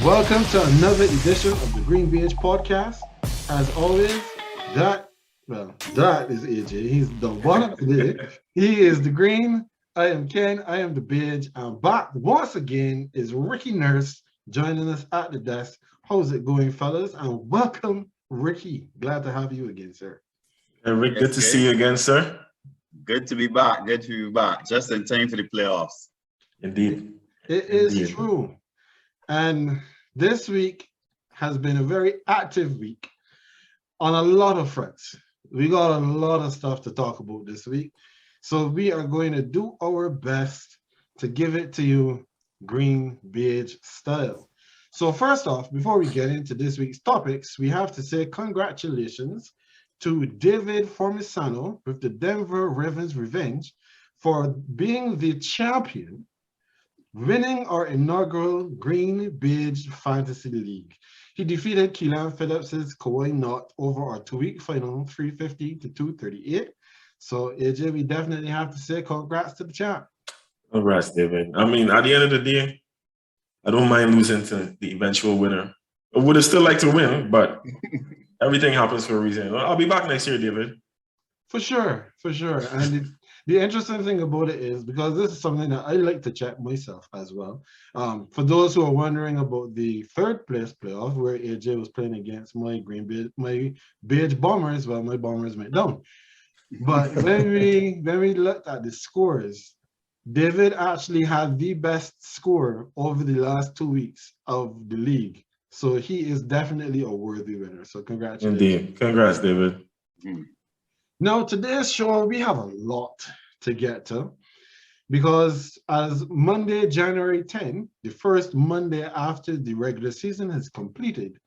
Welcome to another edition of the GreenBaje podcast. As always, that is AJ. He's the one up today. He is the green. I am Ken. I am the beige. I'm back once again. Is Ricky Nurse joining us at the desk? How's it going, fellas? And welcome, Ricky. Glad to have you again, sir. Hey, Rick, good to see you again, sir. Good to be back. Good to be back. Just in time for the playoffs. Indeed. It is true. And this week has been a very active week on a lot of fronts. We got a lot of stuff to talk about this week. So we are going to do our best to give it to you GreenBaje style. So first off, before we get into this week's topics, we have to say congratulations to David Formisano with the Denver Ravens Revenge for being the champion, winning our inaugural GreenBaje Fantasy League. He defeated Keelan Phillips's Kawhi Knott over our two-week final, 350 to 238. So, AJ, we definitely have to say congrats to the champ. Congrats, David. I mean, at the end of the day, I don't mind losing to the eventual winner. I would have still liked to win, but everything happens for a reason. I'll be back next year, David. For sure. And the interesting thing about it is, because this is something that I like to check myself as well. For those who are wondering about the third place playoff, where AJ was playing against my beige Bombers, well, my Bombers went down. But when we looked at the scores, David actually had the best score over the last 2 weeks of the league. So he is definitely a worthy winner. So congratulations. Indeed. Congrats, David. Now, today's show, we have a lot to get to because as Monday, January 10, the first Monday after the regular season is completed,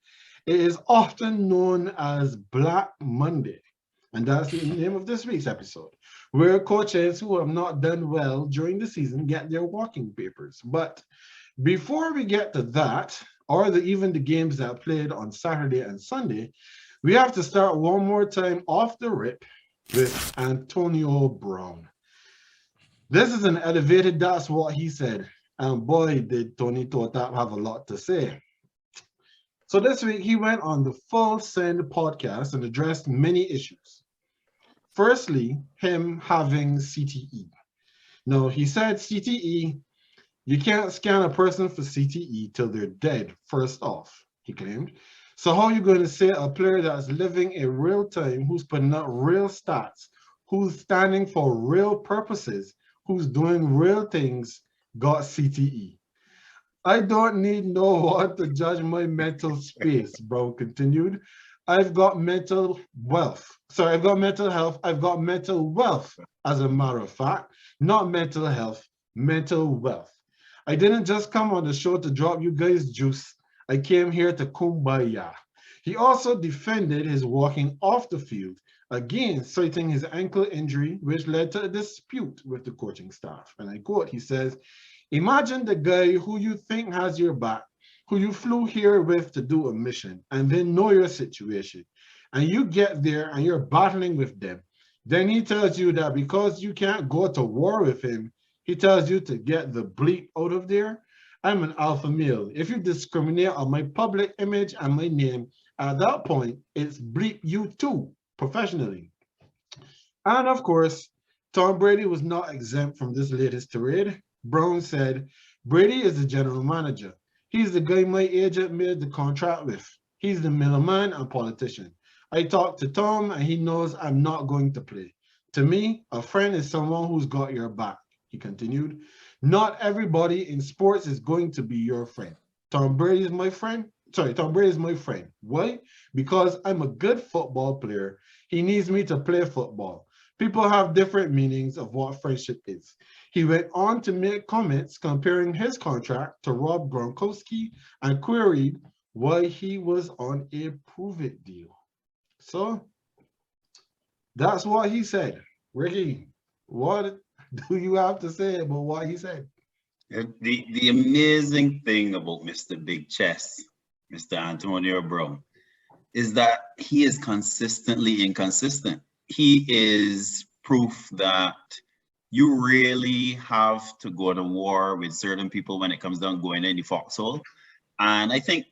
it is often known as Black Monday. And that's the name of this week's episode, where coaches who have not done well during the season get their walking papers. But before we get to that, or even the games that are played on Saturday and Sunday, we have to start one more time off the rip with Antonio Brown. This is an elevated, that's what he said. And boy, did Tony Totap have a lot to say. So this week, he went on the Full Send podcast and addressed many issues. Firstly, him having CTE. Now, he said CTE, you can't scan a person for CTE till they're dead, first off, he claimed. So how are you going to say a player that's living in real time, who's putting up real stats, who's standing for real purposes, who's doing real things, got CTE? I don't need no one to judge my mental space, Brown continued. I've got mental wealth. Sorry, I've got mental health. I've got mental wealth, as a matter of fact. Not mental health, mental wealth. I didn't just come on the show to drop you guys juice. I came here to kumbaya. He also defended his walking off the field, again citing his ankle injury, which led to a dispute with the coaching staff. And I quote, he says, imagine the guy who you think has your back, who you flew here with to do a mission, and then know your situation. And you get there and you're battling with them. Then he tells you that because you can't go to war with him, he tells you to get the bleep out of there. I'm an alpha male. If you discriminate on my public image and my name, at that point, it's bleep you too, professionally. And of course, Tom Brady was not exempt from this latest tirade. Brown said, Brady is the general manager. He's the guy my agent made the contract with. He's the middleman and politician. I talked to Tom and he knows I'm not going to play. To me, a friend is someone who's got your back, he continued. Not everybody in sports is going to be your friend. Tom Brady is my friend. Tom Brady is my friend. Why? Because I'm a good football player. He needs me to play football. People have different meanings of what friendship is. He went on to make comments comparing his contract to Rob Gronkowski and queried why he was on a prove-it deal. So that's what he said. Ricky, what do you have to say about what he said? The amazing thing about Mr. Big Chest, Mr. Antonio Brown, is that he is consistently inconsistent. He is proof that you really have to go to war with certain people when it comes down going in the foxhole. And I think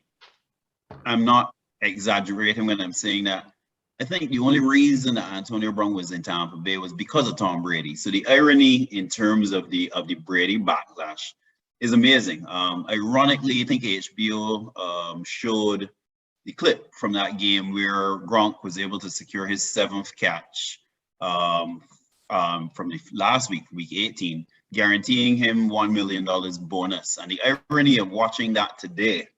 I'm not exaggerating when I'm saying that. I think the only reason that Antonio Brown was in Tampa Bay was because of Tom Brady. So the irony in terms of the Brady backlash is amazing. Ironically, I think HBO showed the clip from that game where Gronk was able to secure his 7th catch from the last week, week 18, guaranteeing him $1 million bonus. And the irony of watching that today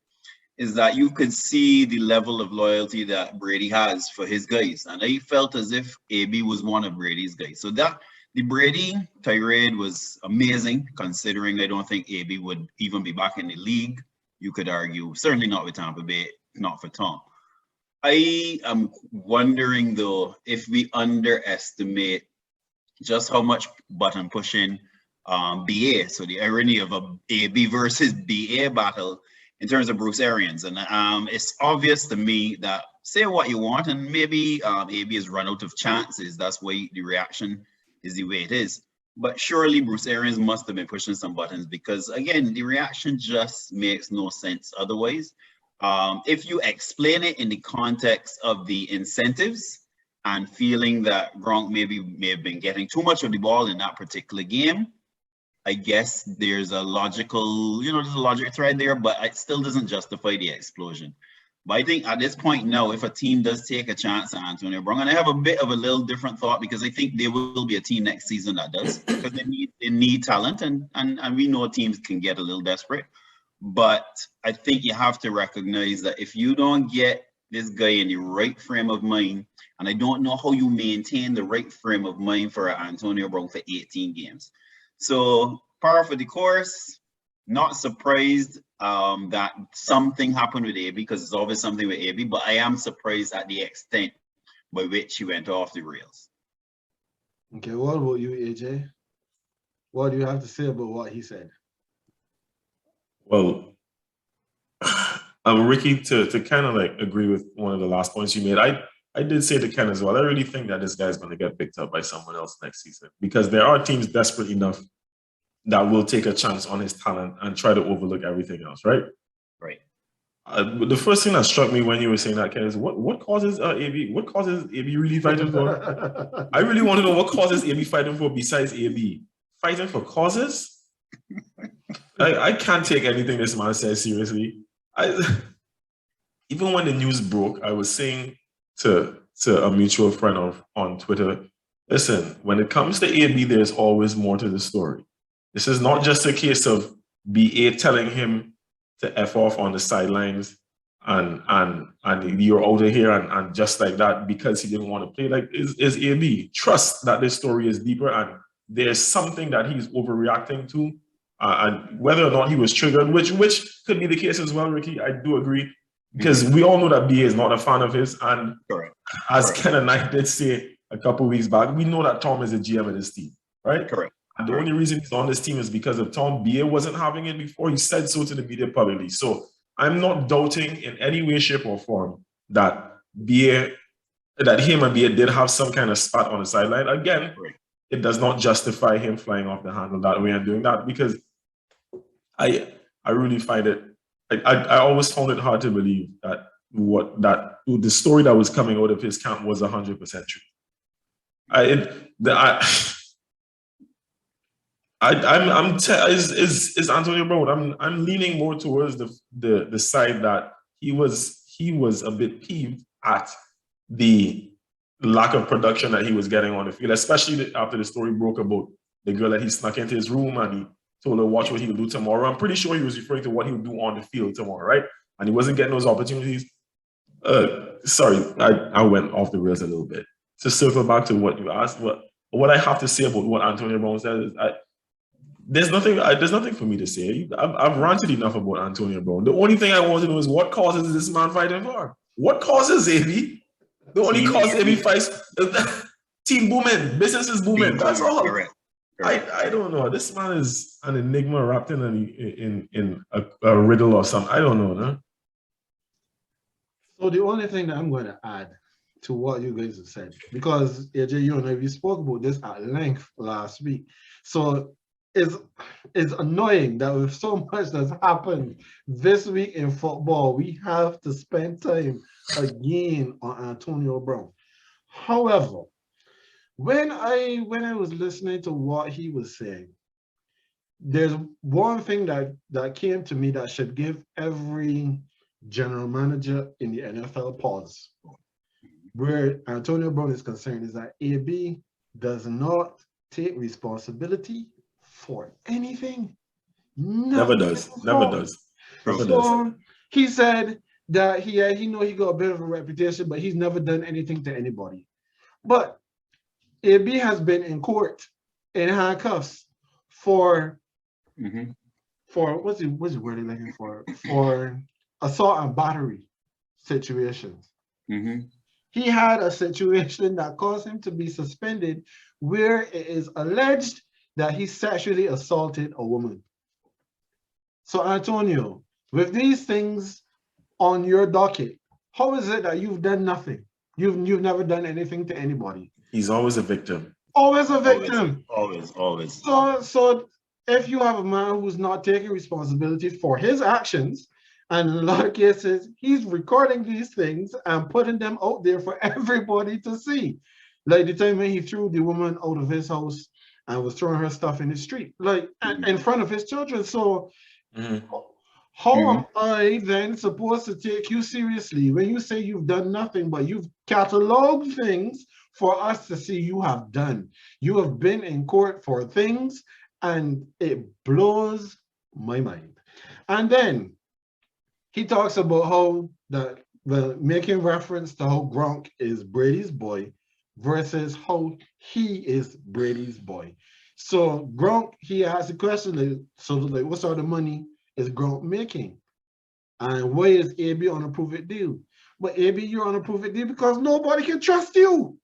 is that you could see the level of loyalty that Brady has for his guys. And I felt as if AB was one of Brady's guys. So that the Brady tirade was amazing, considering I don't think AB would even be back in the league. You could argue, certainly not with Tampa Bay, not for Tom. I am wondering though, if we underestimate just how much button pushing BA, so the irony of a AB versus BA battle in terms of Bruce Arians. And it's obvious to me that say what you want, and maybe AB has run out of chances. That's why the reaction is the way it is. But surely Bruce Arians must have been pushing some buttons, because again, the reaction just makes no sense otherwise. If you explain it in the context of the incentives and feeling that Gronk may have been getting too much of the ball in that particular game, I guess there's a logical, there's a logic thread there, but it still doesn't justify the explosion. But I think at this point now, if a team does take a chance on Antonio Brown, and I have a bit of a little different thought, because I think there will be a team next season that does, because they need talent, and we know teams can get a little desperate. But I think you have to recognize that if you don't get this guy in the right frame of mind, and I don't know how you maintain the right frame of mind for Antonio Brown for 18 games. So par for the course, not surprised that something happened with AB, because it's always something with AB, but I am surprised at the extent by which he went off the rails. Okay, what about you, AJ? What do you have to say about what he said? Well, Ricky, to kind of like agree with one of the last points you made, I did say to Ken as well, I really think that this guy's going to get picked up by someone else next season, because there are teams desperate enough that will take a chance on his talent and try to overlook everything else, right? Right. The first thing that struck me when you were saying that, Ken, is what causes AB? What causes AB really fighting for? I really want to know what causes AB fighting for besides AB. Fighting for causes? I can't take anything this man says seriously. Even when the news broke, I was saying to a mutual friend on Twitter, listen, when it comes to AB, there's always more to the story. This is not just a case of BA telling him to F off on the sidelines and you're out of here and just like that because he didn't want to play. Like, is AB. Trust that this story is deeper and there's something that he's overreacting to. And whether or not he was triggered, which could be the case as well, Ricky, I do agree. Because we all know that BA is not a fan of his. And as Ken and I did say a couple of weeks back, we know that Tom is a GM of this team, right? Correct. And the only reason he's on this team is because of Tom. BA wasn't having it before. He said so to the media publicly. So I'm not doubting in any way, shape, or form that him and BA did have some kind of spat on the sideline. Again, it does not justify him flying off the handle that way and doing that, because I really find it. I always found it hard to believe that the story that was coming out of his camp was 100% true. Is Antonio Brown? I'm leaning more towards the side that he was a bit peeved at the lack of production that he was getting on the field, especially after the story broke about the girl that he snuck into his room and he told her watch what he'll do tomorrow. I'm pretty sure he was referring to what he'll do on the field tomorrow, right? And he wasn't getting those opportunities. Sorry, I went off the rails a little bit. To circle back to what you asked, what I have to say about what Antonio Brown said is there's nothing for me to say. I've ranted enough about Antonio Brown. The only thing I want to know is what causes this man fighting for? What causes AB? The only cause AB fights team booming, business is booming. That's all. Correct. I don't know. This man is an enigma wrapped in a riddle or something. I don't know, no? So the only thing that I'm going to add to what you guys have said, because AJ, we spoke about this at length last week. So is annoying that with so much that's happened this week in football, we have to spend time again on Antonio Brown. However, when I was listening to what he was saying, there's one thing that came to me that should give every general manager in the NFL pause. Where Antonio Brown is concerned is that AB does not take responsibility for anything. Never does. Never does. Never does. So he said that he know he got a bit of a reputation, but he's never done anything to anybody. But AB has been in court in handcuffs for what's the word they're looking for assault and battery situations. He had a situation that caused him to be suspended where it is alleged that he sexually assaulted a woman. So Antonio, with these things on your docket, how is it that you've done nothing? You've never done anything to anybody. He's always a victim. Always a victim. Always. So if you have a man who's not taking responsibility for his actions, and in a lot of cases, he's recording these things and putting them out there for everybody to see. Like the time when he threw the woman out of his house and was throwing her stuff in the street, like in front of his children. So how am I then supposed to take you seriously when you say you've done nothing, but you've cataloged things for us to see you have done? You have been in court for things, and it blows my mind. And then he talks about how making reference to how Gronk is Brady's boy versus how he is Brady's boy. So Gronk, he asked the question, like, what sort of money is Gronk making? And why is AB on a prove-it deal? But AB, you're on a prove-it deal because nobody can trust you.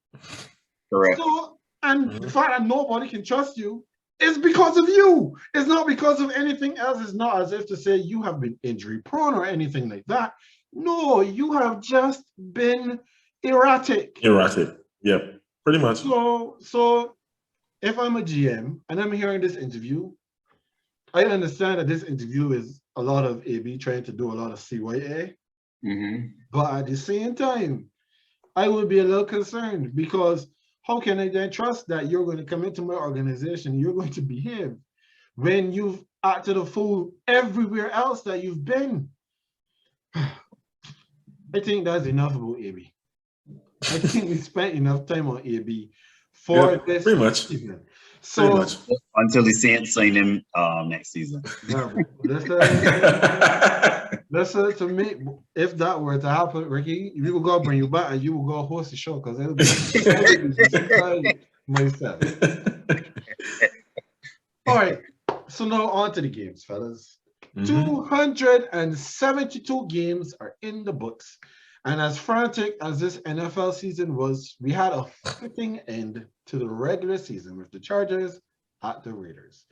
Correct. So, and the fact that nobody can trust you is because of you. It's not because of anything else. It's not as if to say you have been injury prone or anything like that. No, you have just been erratic. Erratic. Yep. Pretty much. So if I'm a GM and I'm hearing this interview, I understand that this interview is a lot of AB trying to do a lot of CYA. But at the same time, I would be a little concerned because how can I then trust that you're going to come into my organization, you're going to behave when you've acted a fool everywhere else that you've been? I think that's enough about AB. I think we spent enough time on AB for this pretty much. season. So pretty much. Until the Saints sign him next season. Listen to me. If that were to happen, Ricky, we will go bring you back and you will go host the show because it'll be myself. All right. So now on to the games, fellas. 272 games are in the books. And as frantic as this NFL season was, we had a fitting end to the regular season with the Chargers at the Raiders.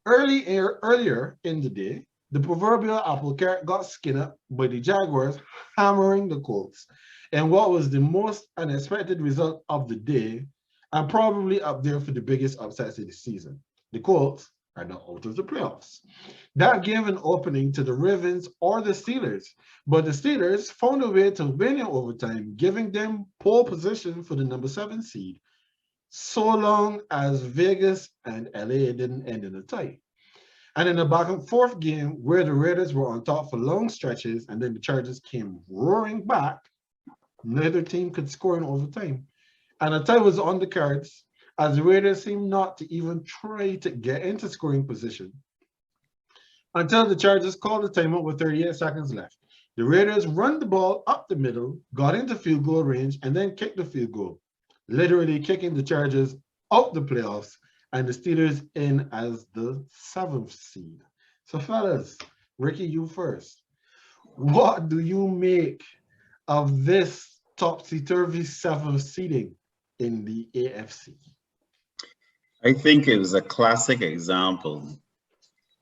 Earlier in the day, the proverbial apple cart got skinned up by the Jaguars hammering the Colts. And what was the most unexpected result of the day, and probably up there for the biggest upsets of the season. The Colts are now out of the playoffs. That gave an opening to the Ravens or the Steelers, but the Steelers found a way to win in overtime, giving them pole position for the number 7 seed, so long as Vegas and LA didn't end in a tie. And in a back and forth game where the Raiders were on top for long stretches and then the Chargers came roaring back, neither team could score in overtime. And a tie was on the cards as the Raiders seemed not to even try to get into scoring position until the Chargers called the timeout with 38 seconds left. The Raiders run the ball up the middle, got into field goal range, and then kicked the field goal, literally kicking the Chargers out the playoffs and the Steelers in as the 7th seed. So fellas, Ricky, you first. What do you make of this topsy-turvy 7th seeding in the AFC? I think it was a classic example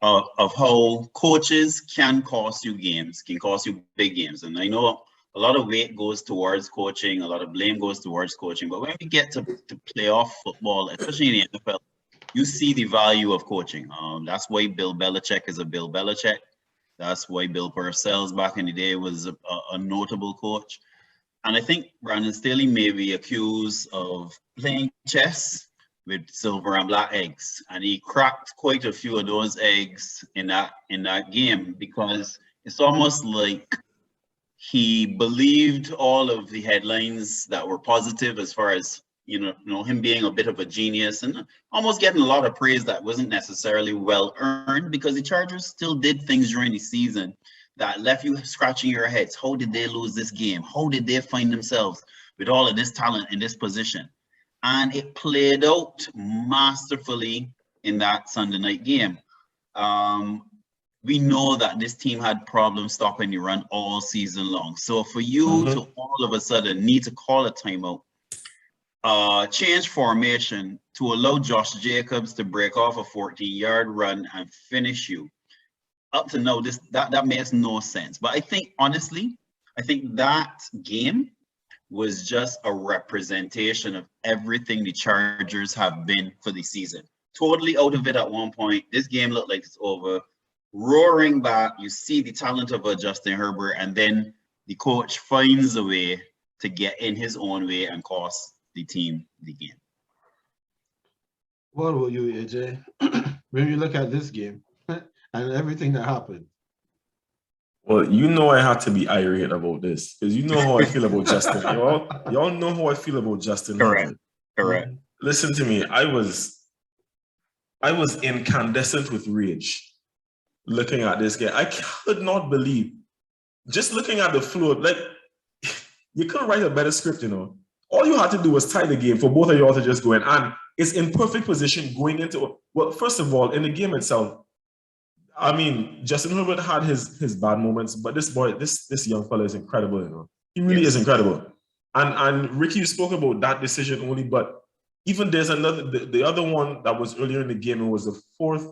of how coaches can cost you games, can cost you big games. And I know a lot of weight goes towards coaching, a lot of blame goes towards coaching, but when we get to playoff football, especially in the NFL, you see the value of coaching. That's why Bill Belichick is a Bill Belichick. That's why Bill Parcells back in the day was a notable coach. And I think Brandon Staley may be accused of playing chess with silver and black eggs. And he cracked quite a few of those eggs in that game, because it's almost like he believed all of the headlines that were positive as far as, you know, him being a bit of a genius and almost getting a lot of praise that wasn't necessarily well earned, because the Chargers still did things during the season that left you scratching your heads. How did they lose this game? How did they find themselves with all of this talent in this position? And it played out masterfully in that Sunday night game. We know that this team had problems stopping the run all season long. So for you to all of a sudden need to call a timeout, change formation to allow Josh Jacobs to break off a 14-yard run and finish you, up to now, that makes no sense. But I think, honestly, that game was just a representation of everything the Chargers have been for the season. Totally out of it at one point. This game looked like it's over. Roaring back, you see the talent of Justin Herbert, and then the coach finds a way to get in his own way and cost the team the game. What about you, AJ? When you look at this game and everything that happened? Well, you know I had to be irate about this, because you know how I feel about Justin. Y'all know how I feel about Justin. Correct. Correct. Listen to me. I was incandescent with rage looking at this game. I could not believe, just looking at the floor, like, you couldn't write a better script, you know. All you had to do was tie the game for both of y'all to just go in, and it's in perfect position going into, well, first of all, in the game itself, I mean, Justin Herbert had his bad moments, but this boy, this young fella is incredible, you know. He really is incredible. And Ricky, you spoke about that decision only, but even there's another, the other one that was earlier in the game, it was a fourth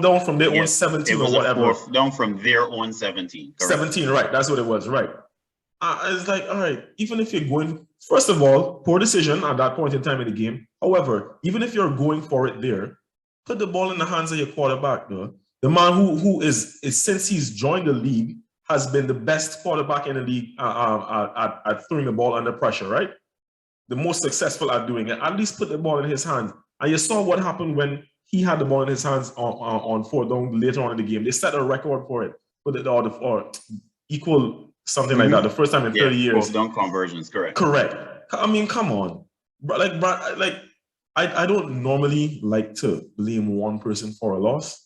down from their own 17 or whatever. It was a fourth down from their own 17. Correct. 17, right, that's what it was, right. It's like, all right, even if you're going, first of all, poor decision at that point in time in the game. However, even if you're going for it there, put the ball in the hands of your quarterback, though. The man who is since he's joined the league, has been the best quarterback in the league at throwing the ball under pressure, right? The most successful at doing it. At least put the ball in his hands. And you saw what happened when he had the ball in his hands on fourth down later on in the game. They set a record for it, or equal something like that. The first time in 30 years. Fourth down conversions, correct. Correct. I mean, come on, I don't normally like to blame one person for a loss.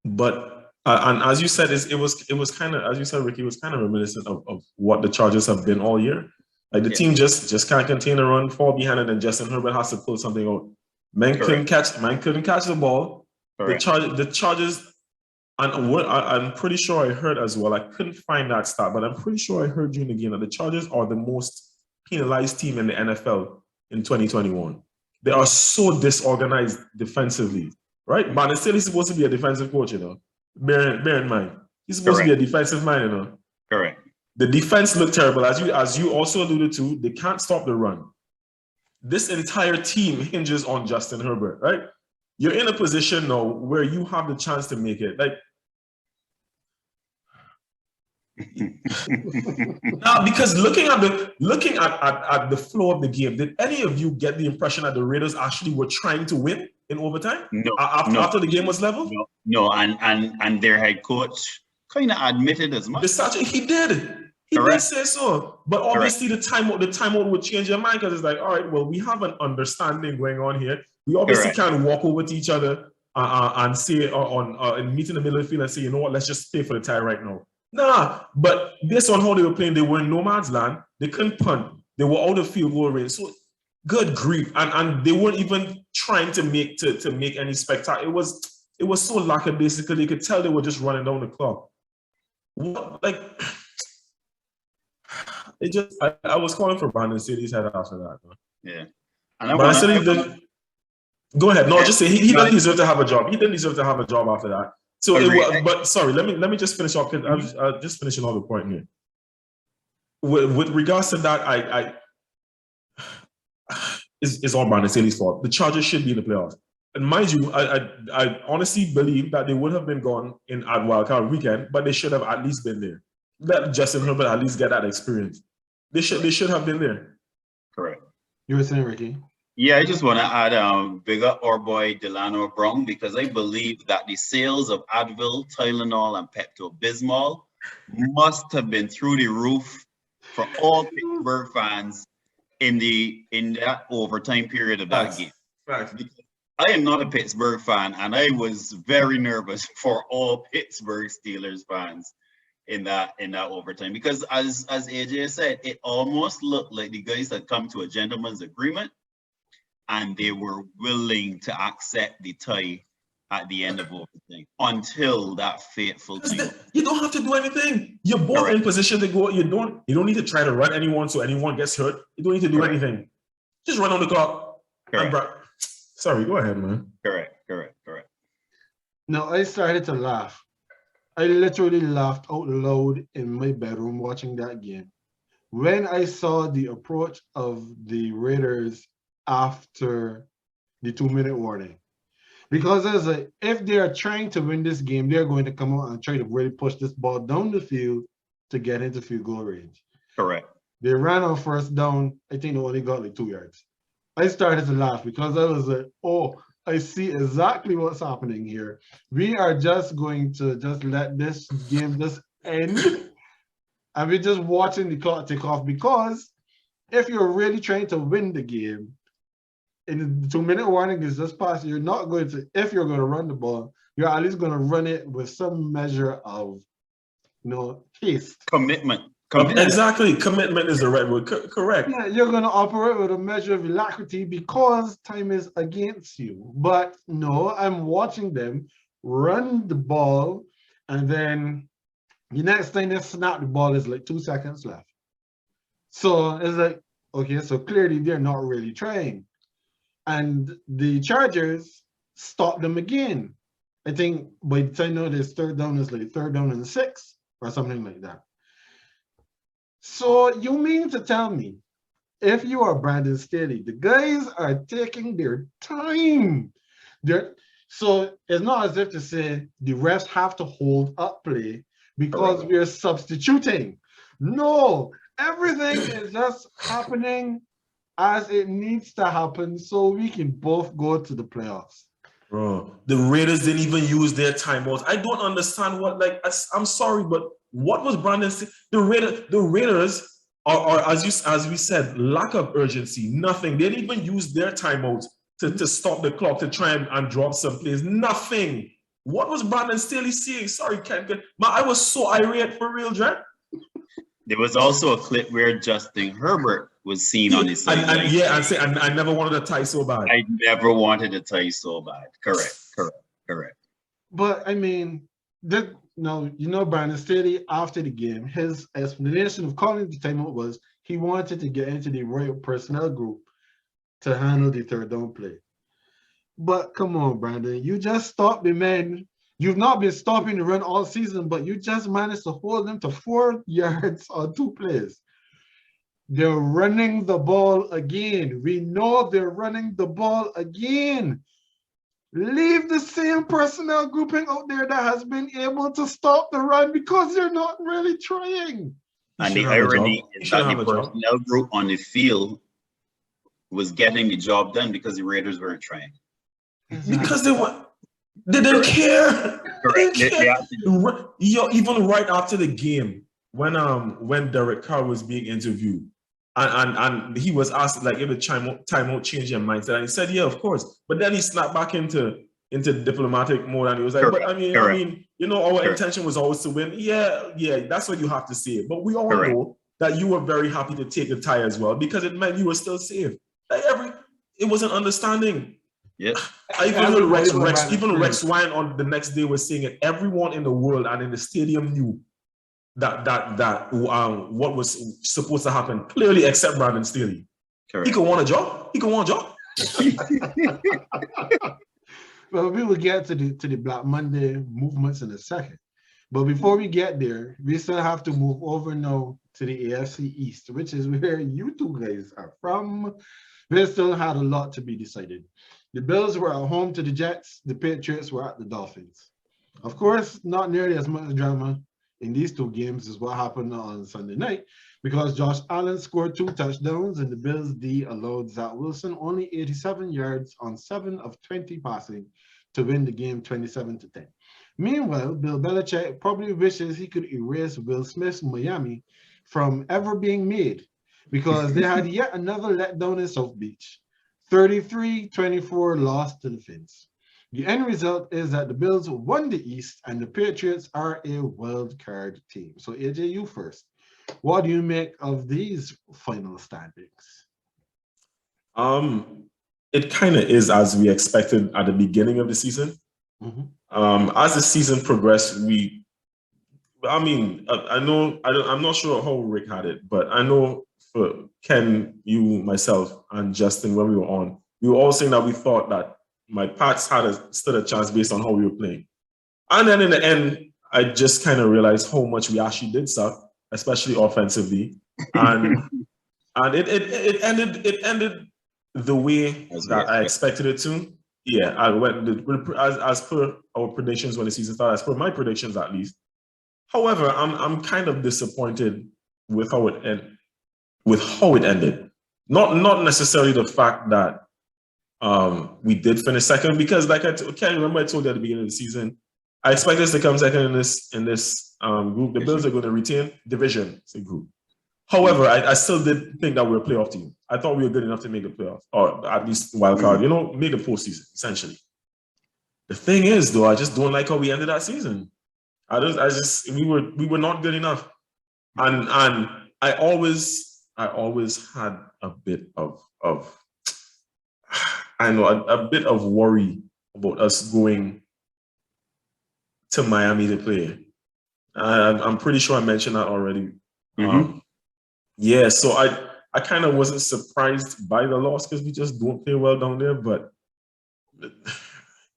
But and as you said, it was kind of, as you said, Ricky, it was kind of reminiscent of what the Chargers have been all year. Like the team just can't contain a run, fall behind, and then Justin Herbert has to pull something out. Man couldn't catch the ball. Correct. The Chargers, and what I'm pretty sure I heard as well. I couldn't find that stat, but I'm pretty sure I heard during the game that the Chargers are the most penalized team in the NFL in 2021. They are so disorganized defensively. Right? Brandon Staley is supposed to be a defensive coach, you know. Bear in mind. He's supposed to be a defensive mind, you know. Correct. The defense looked terrible. As you also alluded to, they can't stop the run. This entire team hinges on Justin Herbert, right? You're in a position now where you have the chance to make it. Like, now, because looking at the flow of the game, did any of you get the impression that the Raiders actually were trying to win in overtime? No. After the game was level? No, and their head coach kind of admitted as much. He did. He did say so. But obviously the timeout would change your mind, because it's like, all right, well, we have an understanding going on here. We obviously can't walk over to each other and say and meet in the middle of the field and say, you know what, let's just stay for the tie right now. Nah, but based on how they were playing, they were in no man's land. They couldn't punt. They were out of field goal range. So good grief. And they weren't even trying to make any spectacle. It was so lackadaisical. You could tell they were just running down the clock. I was calling for Brandon Staley's head after that. Yeah. And go ahead. No, just say he doesn't deserve to have a job. He didn't deserve to have a job after that. So, but sorry, let me just finish off, because I was just finishing all the point here. With regards to that, is all Brandon Staley's fault. The Chargers should be in the playoffs. And mind you, I honestly believe that they would have been gone in at wildcard weekend, but they should have at least been there. Let Justin Herbert at least get that experience. They should have been there. Correct. You were saying, Ricky? Yeah, I just want to add big up our boy Delano Brown, because I believe that the sales of Advil, Tylenol, and Pepto-Bismol must have been through the roof for all Pittsburgh fans in that overtime period of that game. Facts. I am not a Pittsburgh fan, and I was very nervous for all Pittsburgh Steelers fans in that overtime, because as AJ said, it almost looked like the guys had come to a gentleman's agreement and they were willing to accept the tie at the end of overtime until that fateful time. You don't have to do anything. You're both Correct. in position to go. You don't need to try to run anyone so anyone gets hurt. You don't need to do Correct. anything. Just run on the clock. Correct. Sorry, go ahead, man. Correct. No, I started to laugh. I literally laughed out loud in my bedroom watching that game. When I saw the approach of the Raiders after the 2-minute warning. Because I was like, if they are trying to win this game, they're going to come out and try to really push this ball down the field to get into field goal range. Correct. They ran on first down. I think they only got like 2 yards. I started to laugh because I was like, oh, I see exactly what's happening here. We are just going to just let this game just end. And we're just watching the clock tick off, because if you're really trying to win the game, and the 2-minute warning is just passed, you're not going to, if you're going to run the ball, you're at least going to run it with some measure of, haste. Commitment. Exactly. Commitment is the right word. Correct. Yeah, you're going to operate with a measure of alacrity because time is against you. But no, I'm watching them run the ball, and then the next time they snap the ball is like 2 seconds left. So it's like, okay, so clearly they're not really trying. And the Chargers stopped them again. I think by the time this third down is like 3rd down and 6 or something like that. So you mean to tell me, if you are Brandon Staley, the guys are taking their time. So it's not as if to say the refs have to hold up play because we are substituting. No, everything is just happening as it needs to happen so we can both go to the playoffs. Bro, the Raiders didn't even use their timeouts. I don't understand I'm sorry, but what was Brandon saying? The Raiders are as we said, lack of urgency, nothing. They didn't even use their timeouts to stop the clock, to try and drop some plays. Nothing. What was Brandon Staley saying? Sorry, Ken. I was so irate for real, Jack. There was also a clip where Justin Herbert was seen on his side. And I never wanted to tie so bad. I never wanted to tie so bad. Correct. But I mean, Brandon Staley, after the game, his explanation of calling the timeout was he wanted to get into the royal personnel group to handle the 3rd down play. But come on, Brandon, you just stopped the men. You've not been stopping the run all season, but you just managed to hold them to 4 yards on 2 plays. They're running the ball again. We know they're running the ball again. Leave the same personnel grouping out there that has been able to stop the run, because they're not really trying. And the irony is that the personnel group on the field was getting the job done because the Raiders weren't trying. Because they didn't care. Correct. They didn't care. Even right after the game, when Derek Carr was being interviewed, and he was asked like if the timeout changed your mindset, and he said, yeah, of course. But then he snapped back into diplomatic mode, and he was like, Correct. but I mean, our intention was always to win. Yeah, that's what you have to say. But we all know that you were very happy to take the tie as well, because it meant you were still safe. It was an understanding. Yeah. Even Rex Ryan on the next day was saying it. Everyone in the world and in the stadium knew that what was supposed to happen, clearly, except Brandon Staley. Correct. He could want a job. Well, we will get to the Black Monday movements in a second. But before we get there, we still have to move over now to the AFC East, which is where you two guys are from. Bills still had a lot to be decided. The Bills were at home to the Jets. The Patriots were at the Dolphins. Of course, not nearly as much drama in these two games as what happened on Sunday night, because Josh Allen scored 2 touchdowns and the Bills D allowed Zach Wilson only 87 yards on 7 of 20 passing to win the game 27-10. Meanwhile, Bill Belichick probably wishes he could erase Will Smith's Miami from ever being made, because they had yet another letdown in South Beach. 33-24 loss to the Fins. The end result is that the Bills won the East and the Patriots are a wild card team. So AJ, you first. What do you make of these final standings? It kind of is as we expected at the beginning of the season. As the season progressed, I'm not sure how Rick had it, but I know for Ken, you, myself, and Justin, when we were on, we were all saying that we thought that my Pats stood a chance based on how we were playing. And then in the end, I just kind of realized how much we actually did suck, especially offensively. And it ended the way that I expected it to. Yeah, I went as per our predictions when the season started, as per my predictions at least. However, I'm kind of disappointed with how it ended. Not necessarily the fact that we did finish second, because like I can't remember I told you at the beginning of the season, I expect us to come second in this group. The Bills are going to retain division, it's a group. However, I still did think that we were a playoff team. I thought we were good enough to make the playoffs, or at least wild card, make the postseason, essentially. The thing is, though, I just don't like how we ended that season. We were not good enough. And I always had a bit of a bit of worry about us going to Miami to play. I'm pretty sure I mentioned that already. So I kind of wasn't surprised by the loss because we just don't play well down there. But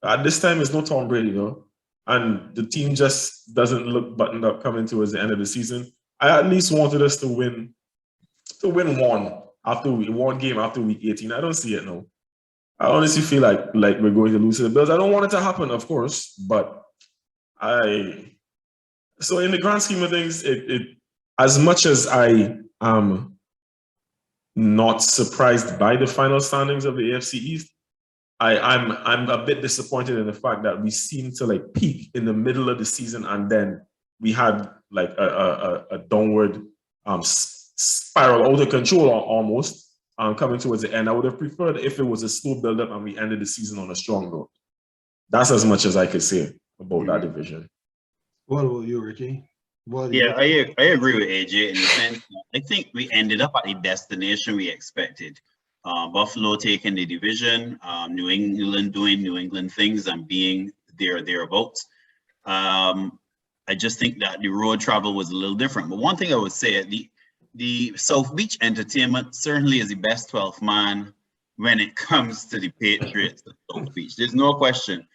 at this time, it's no Tom Brady, though. And the team just doesn't look buttoned up coming towards the end of the season. I at least wanted us to win one game after week 18. I don't see it now. I honestly feel like we're going to lose to the Bills. I don't want it to happen, of course, but so in the grand scheme of things, it as much as I am not surprised by the final standings of the AFC East, I'm a bit disappointed in the fact that we seem to peak in the middle of the season and then we had a downward spiral out of control almost coming towards the end. I would have preferred if it was a slow build-up and we ended the season on a strong note. That's as much as I could say about that division. What about you, Ricky? I agree with AJ in the sense that I think we ended up at a destination we expected. Buffalo taking the division, New England doing New England things and being thereabouts. I just think that the road travel was a little different. But one thing I would say, the South Beach Entertainment certainly is the best 12th man when it comes to the Patriots at South Beach. There's no question.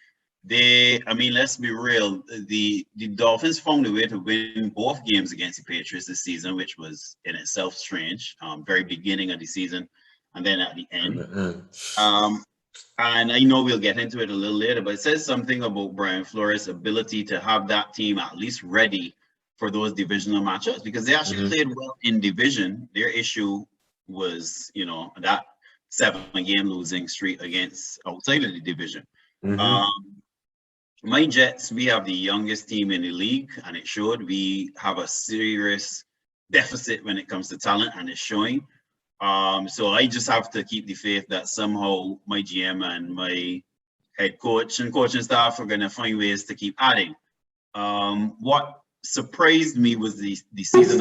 Let's be real. The Dolphins found a way to win both games against the Patriots this season, which was in itself strange. Very beginning of the season. And then at the end. And I know we'll get into it a little later, but it says something about Brian Flores' ability to have that team at least ready for those divisional matchups, because they actually played well in division. Their issue was, that 7-game losing streak against outside of the division. My Jets, we have the youngest team in the league, and it showed. We have a serious deficit when it comes to talent, and it's showing. So I just have to keep the faith that somehow my GM and my head coach and coaching staff are going to find ways to keep adding. What surprised me was the season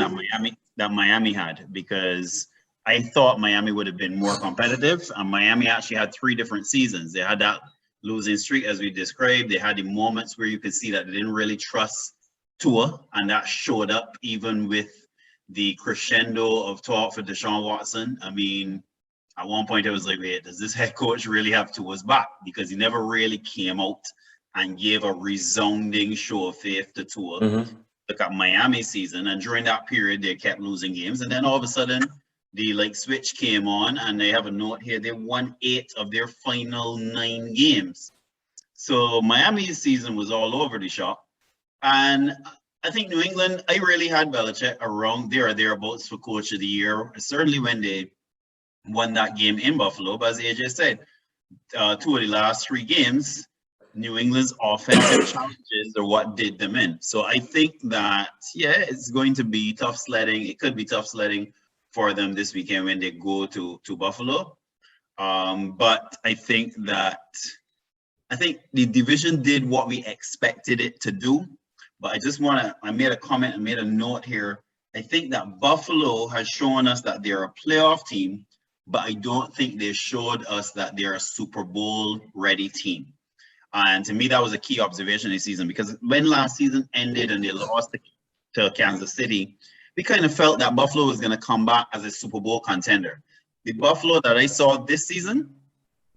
that Miami had, because I thought Miami would have been more competitive, and Miami actually had 3 different seasons. They had that losing streak, as we described. They had the moments where you could see that they didn't really trust Tua, and that showed up even with the crescendo of talk for Deshaun Watson. At one point I was like, wait, does this head coach really have Tua's back? Because he never really came out and gave a resounding show of faith to Tua. Look at Miami season, and during that period they kept losing games, and then all of a sudden the switch came on, and they have a note here. They won 8 of their final 9 games. So Miami's season was all over the shop. And I think New England, I really had Belichick around there or thereabouts for Coach of the Year, certainly when they won that game in Buffalo. But as AJ said, 2 of the last 3 games, New England's offensive challenges are what did them in. So I think that, yeah, it's going to be tough sledding. It could be tough sledding for them this weekend when they go to Buffalo. But I think the division did what we expected it to do. But I made a comment, I made a note here. I think that Buffalo has shown us that they're a playoff team, but I don't think they showed us that they're a Super Bowl ready team. And to me, that was a key observation this season, because when last season ended and they lost to Kansas City, we kind of felt that Buffalo was going to come back as a Super Bowl contender. The Buffalo that I saw this season,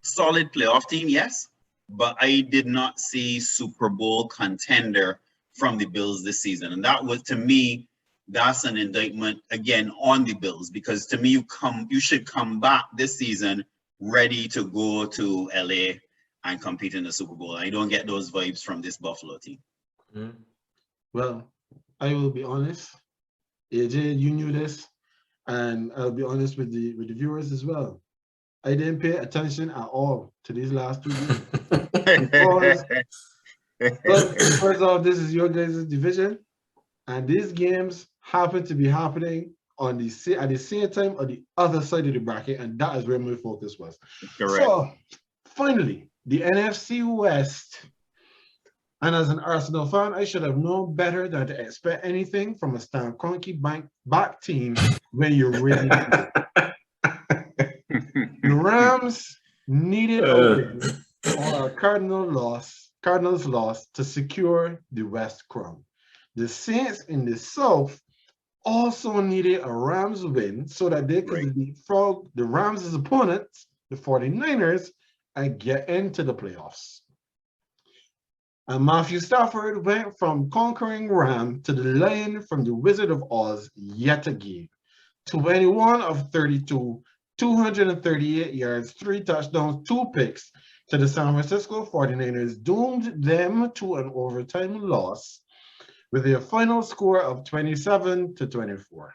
solid playoff team, yes, but I did not see Super Bowl contender from the Bills this season. And that was, to me, that's an indictment again on the Bills, because to me, you should come back this season ready to go to LA and compete in the Super Bowl. I don't get those vibes from this Buffalo team. Mm-hmm. Well, I will be honest. AJ, you knew this, and I'll be honest with the viewers as well. I didn't pay attention at all to these last 2 games. First off, this is your guys' division, and these games happen to be happening at the same time on the other side of the bracket, and that is where my focus was. Correct. So, finally, the NFC West. And as an Arsenal fan, I should have known better than to expect anything from a Stan Kroenke back team when you're really The Rams needed a win or a Cardinals loss to secure the West crown. The Saints in the South also needed a Rams win so that they could leapfrog the Rams' opponents, the 49ers, and get into the playoffs. And Matthew Stafford went from conquering Ram to the Lion from the Wizard of Oz yet again. 21 of 32, 238 yards, 3 touchdowns, 2 picks to the San Francisco 49ers, doomed them to an overtime loss with a final score of 27-24.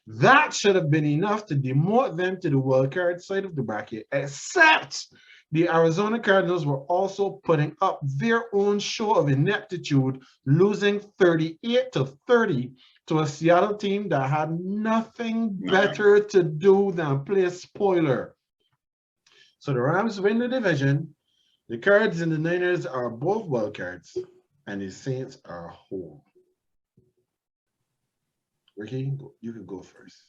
That should have been enough to demote them to the wildcard side of the bracket, except the Arizona Cardinals were also putting up their own show of ineptitude, losing 38-30 to a Seattle team that had nothing better to do than play spoiler. So the Rams win the division, the Cards and the Niners are both wildcards, and the Saints are home. Ricky, you can go first.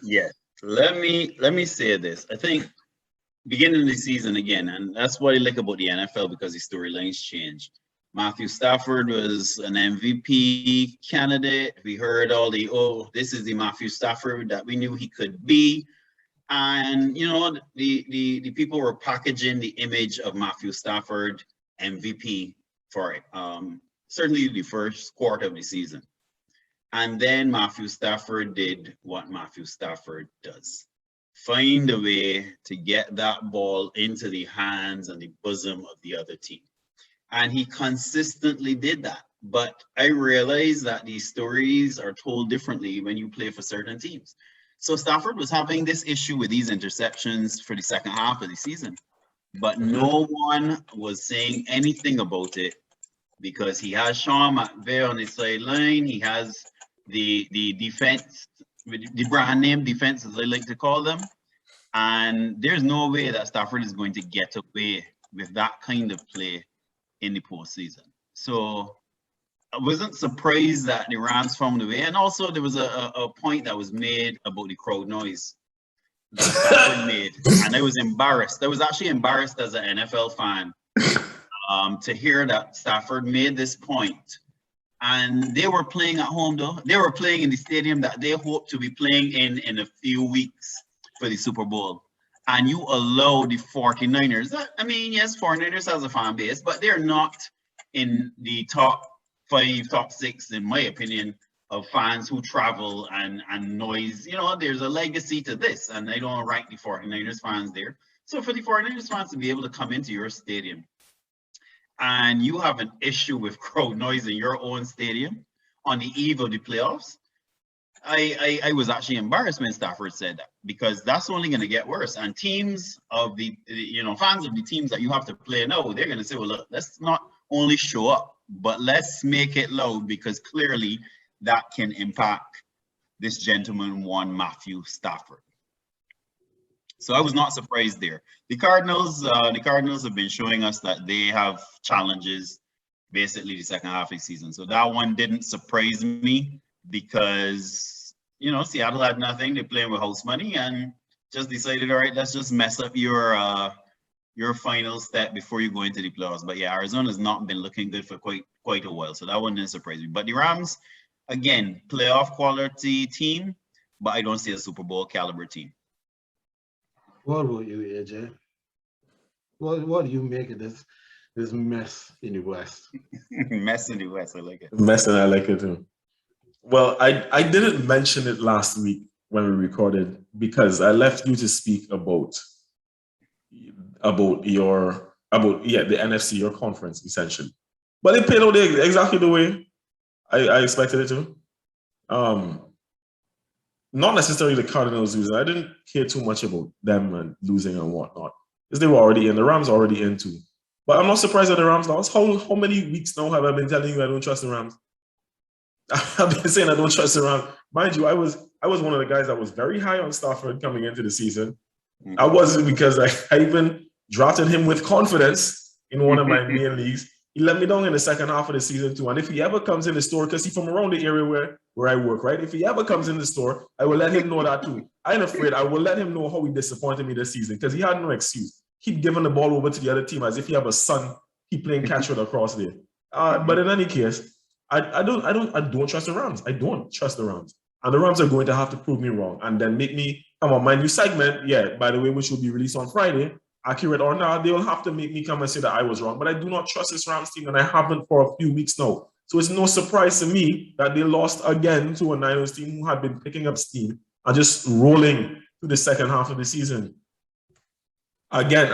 Yeah, let me say this. I think beginning of the season again, and that's what I like about the NFL, because the storylines change. Matthew Stafford was an MVP candidate. We heard all this is the Matthew Stafford that we knew he could be. And, the people were packaging the image of Matthew Stafford MVP for it. Certainly the first quarter of the season. And then Matthew Stafford did what Matthew Stafford does. Find a way to get that ball into the hands and the bosom of the other team. And he consistently did that. But I realize that these stories are told differently when you play for certain teams. So Stafford was having this issue with these interceptions for the second half of the season. But no one was saying anything about it, because he has Sean McVay on his sideline. He has the defense, the brand name defense, as I like to call them. And there's no way that Stafford is going to get away with that kind of play in the postseason. So I wasn't surprised that the Rams found a way. And also there was a point that was made about the crowd noise that Stafford made. And I was embarrassed. I was actually embarrassed as an NFL fan to hear that Stafford made this point. And they were playing at home, though. They were playing in the stadium that they hope to be playing in a few weeks for the Super Bowl. And you allow the 49ers. I mean, yes, 49ers has a fan base, but they're not in the top 5, top 6, in my opinion, of fans who travel and noise. You know, there's a legacy to this, and I don't rank the 49ers fans there. So for the 49ers fans to be able to come into your stadium and you have an issue with crowd noise in your own stadium on the eve of the playoffs, I was actually embarrassed when Stafford said that, because that's only going to get worse. And teams of the, you know, fans of the teams that you have to play now, they're going to say, well, look, let's not only show up, but let's make it loud, because clearly that can impact this gentleman, one Matthew Stafford. So I was not surprised there. The Cardinals have been showing us that they have challenges basically the second half of the season. So that one didn't surprise me, because, you know, Seattle had nothing. They're playing with house money and just decided, all right, let's just mess up your final step before you go into the playoffs. But yeah, Arizona's not been looking good for quite a while. So that one didn't surprise me. But the Rams, again, playoff quality team, but I don't see a Super Bowl caliber team. What will you, AJ? What do you make of this mess in the West? Mess in the West, I like it. Mess, and I like it too. Well, I didn't mention it last week when we recorded, because I left you to speak about the NFC, your conference, essentially. But it played out exactly the way I expected it to. Not necessarily the Cardinals losing. I didn't care too much about them and losing and whatnot, because they were already in. The Rams already in too. But I'm not surprised that the Rams lost. How many weeks now have I been telling you I don't trust the Rams? I've been saying I don't trust the Rams. Mind you, I was one of the guys that was very high on Stafford coming into the season. I wasn't, because I even drafted him with confidence in one of my main leagues. He let me down in the second half of the season too. And if he ever comes in the store, because he's from around the area where I work, right? If he ever comes in the store, I will let him know that too. I ain't afraid. I will let him know how he disappointed me this season, because he had no excuse. Keep giving the ball over to the other team as if he have a son he playing catch with across there. But in any case, I don't trust the Rams. I don't trust the Rams. And the Rams are going to have to prove me wrong and then make me come on my new segment, by the way, which will be released on Friday, accurate or not, they will have to make me come and say that I was wrong. But I do not trust this Rams team, and I haven't for a few weeks now. So it's no surprise to me that they lost again to a Niners team who had been picking up steam and just rolling through the second half of the season. Again,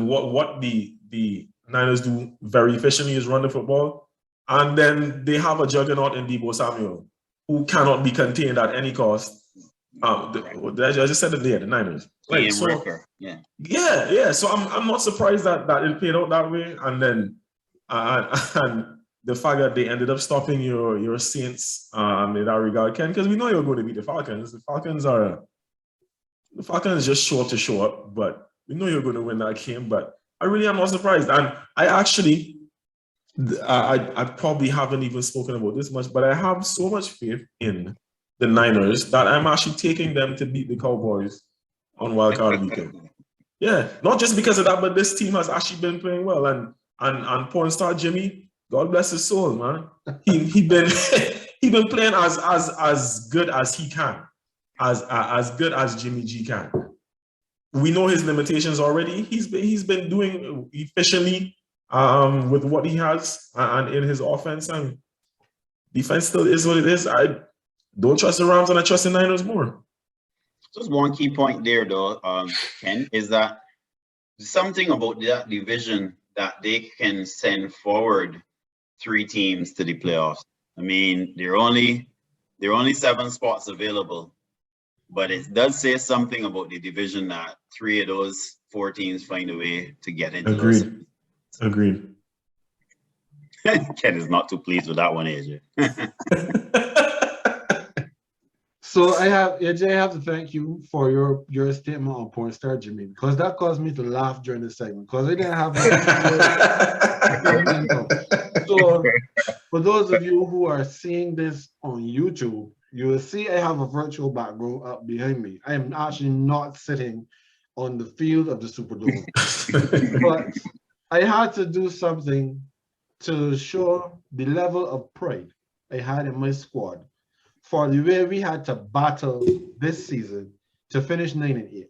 what the Niners do very efficiently is run the football, and then they have a juggernaut in Deebo Samuel who cannot be contained at any cost. I just said it there, the Niners. Right, so, yeah. So I'm not surprised that it played out that way, and then and the fact that they ended up stopping your Saints in that regard, Ken, because we know you're going to beat the Falcons. The Falcons just show up to show up, but we know you're going to win that game. But I really am not surprised, and I probably haven't even spoken about this much, but I have so much faith in the Niners that I'm actually taking them to beat the Cowboys on wildcard weekend. Yeah, not just because of that, but this team has actually been playing well, and porn star Jimmy, God bless his soul, man. He been playing as good as he can, as good as Jimmy G can. We know his limitations already. He's been doing efficiently with what he has and in his offense, and defense still is what it is. I don't trust the Rams, and I trust the Niners more. Just one key point there, though, Ken, is that something about that division that they can send forward 3 teams to the playoffs. I mean, there are only 7 spots available, but it does say something about the division that 3 of those 4 teams find a way to get into. Agreed. Ken is not too pleased with that one, AJ. So I have to thank you for your statement on porn star Jimmy, because that caused me to laugh during the segment, because I didn't have So for those of you who are seeing this on YouTube, you will see I have a virtual background up behind me. I am actually not sitting on the field of the Superdome. But I had to do something to show the level of pride I had in my squad for the way we had to battle this season to finish 9-8.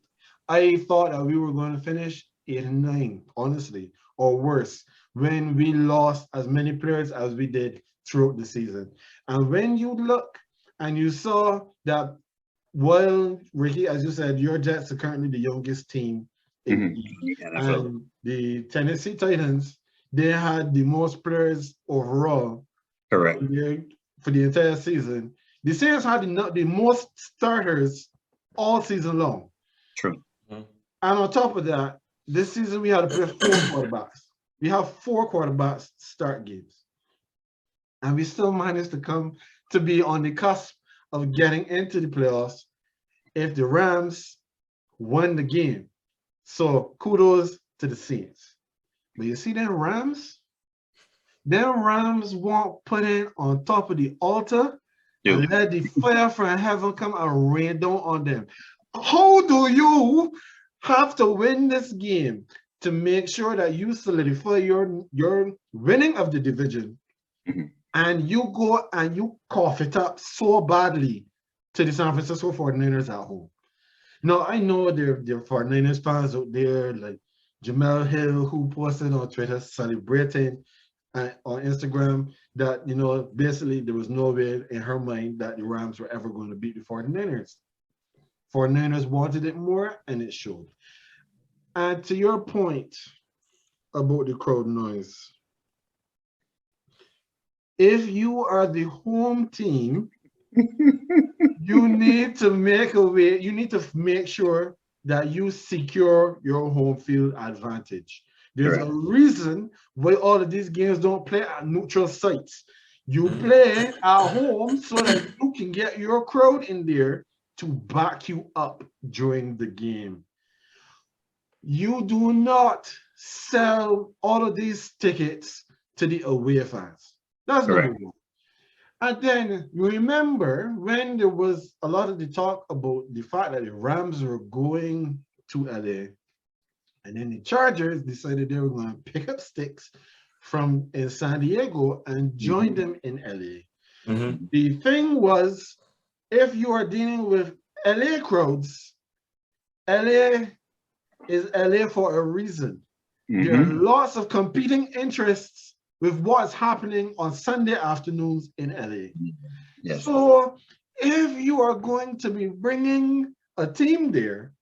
I thought that we were going to finish 8-9, honestly, or worse, when we lost as many players as we did throughout the season. And when you look and you saw that, well, Ricky, as you said, your Jets are currently the youngest team in the league. NFL. And the Tennessee Titans, they had the most players overall Correct. for the entire season. The Saints had the most starters all season long. True. And on top of that, this season we had to play 4 quarterbacks. We have 4 quarterbacks start games. And we still managed to come to be on the cusp of getting into the playoffs if the Rams won the game. So kudos to the Saints. But you see them Rams won't put it on top of the altar and let the fire from heaven come and rain down on them. How do you have to win this game to make sure that you solidify your winning of the division, and you go and you cough it up so badly to the San Francisco 49ers at home? Now, I know there are 49ers fans out there like Jamel Hill, who posted on Twitter celebrating on Instagram that, you know, basically there was no way in her mind that the Rams were ever going to beat the 49ers. 49ers wanted it more, and it showed. And to your point about the crowd noise, if you are the home team, you need to make a way, you need to make sure that you secure your home field advantage. There's a reason why all of these games don't play at neutral sites. You play at home so that you can get your crowd in there to back you up during the game. You do not sell all of these tickets to the away fans. That's number one. And then you remember when there was a lot of the talk about the fact that the Rams were going to LA, and then the Chargers decided they were going to pick up sticks from in San Diego and join them in LA. The thing was, if you are dealing with LA crowds, LA is LA for a reason. There are lots of competing interests with what's happening on Sunday afternoons in LA. So if you are going to be bringing a team there,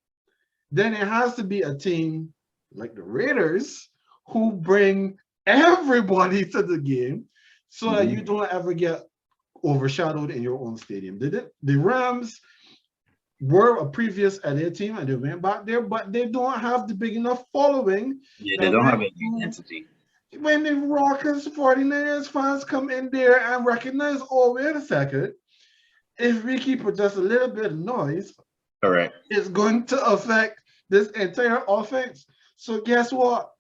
then it has to be a team like the Raiders who bring everybody to the game so that you don't ever get overshadowed in your own stadium. The Rams were a previous LA team and they went back there, but they don't have the big enough following. They don't have any identity. When the Rockets 49ers fans come in there and recognize, oh, wait a second, if we keep with just a little bit of noise, it's going to affect this entire offense. So guess what?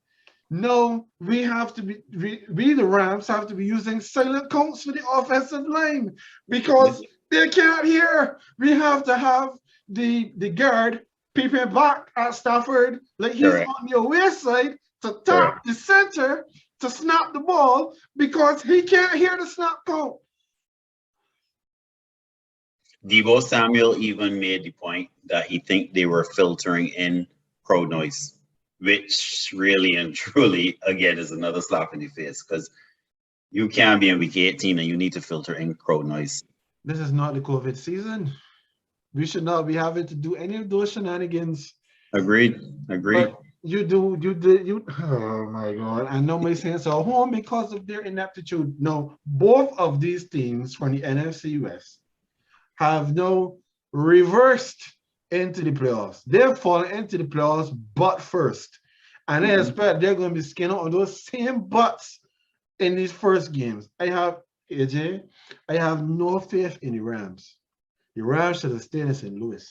No, we have to be, we the Rams have to be using silent counts for the offensive line because they can't hear. We have to have the guard peeping back at Stafford like he's on the away side to tap the center to snap the ball because he can't hear the snap count. Deebo Samuel even made the point that he think they were filtering in crowd noise, which really and truly, again, is another slap in the face because you can't be in week 18 and you need to filter in crowd noise. This is not the COVID season. We should not be having to do any of those shenanigans. Agreed. But oh my God. And nobody Saints are home because of their ineptitude. No, both of these teams from the NFC West have now reversed into the playoffs. They've fallen into the playoffs butt first. And I expect they're going to be skinning on those same butts in these first games. I have no faith in the Rams. The Rams should have stayed in St. Louis.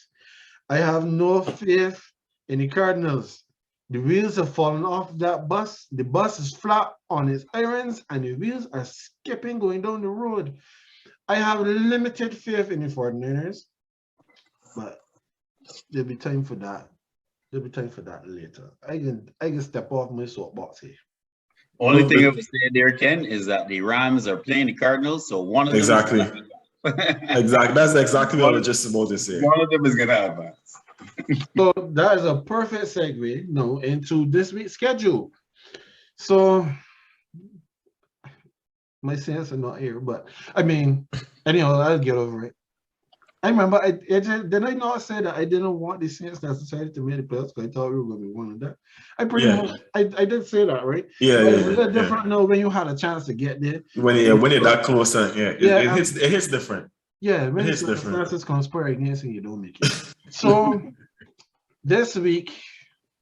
I have no faith in the Cardinals. The wheels have fallen off that bus. The bus is flat on its irons, and the wheels are skipping going down the road. I have limited faith in the 49ers, but there'll be time for that. There'll be time for that later. I can step off my soapbox here. Only thing I would say there, Ken, is that the Rams are playing the Cardinals, so one of them exactly. That's exactly what I was just about to say. One of them is gonna advance. So that is a perfect segue now into this week's schedule. So My Saints are not here, but I mean, anyhow, I'll get over it. I remember did I not say that I didn't want the Saints necessarily to make the playoffs because I thought we were going to be one of that. I pretty Yeah. much I did say that, right? Yeah, But yeah, it's a little yeah. different now when you had a chance to get there. When you're that close, yeah, Yeah, it hits different. yeah, It when hits different. circumstances conspire against you, you don't make it. So this week,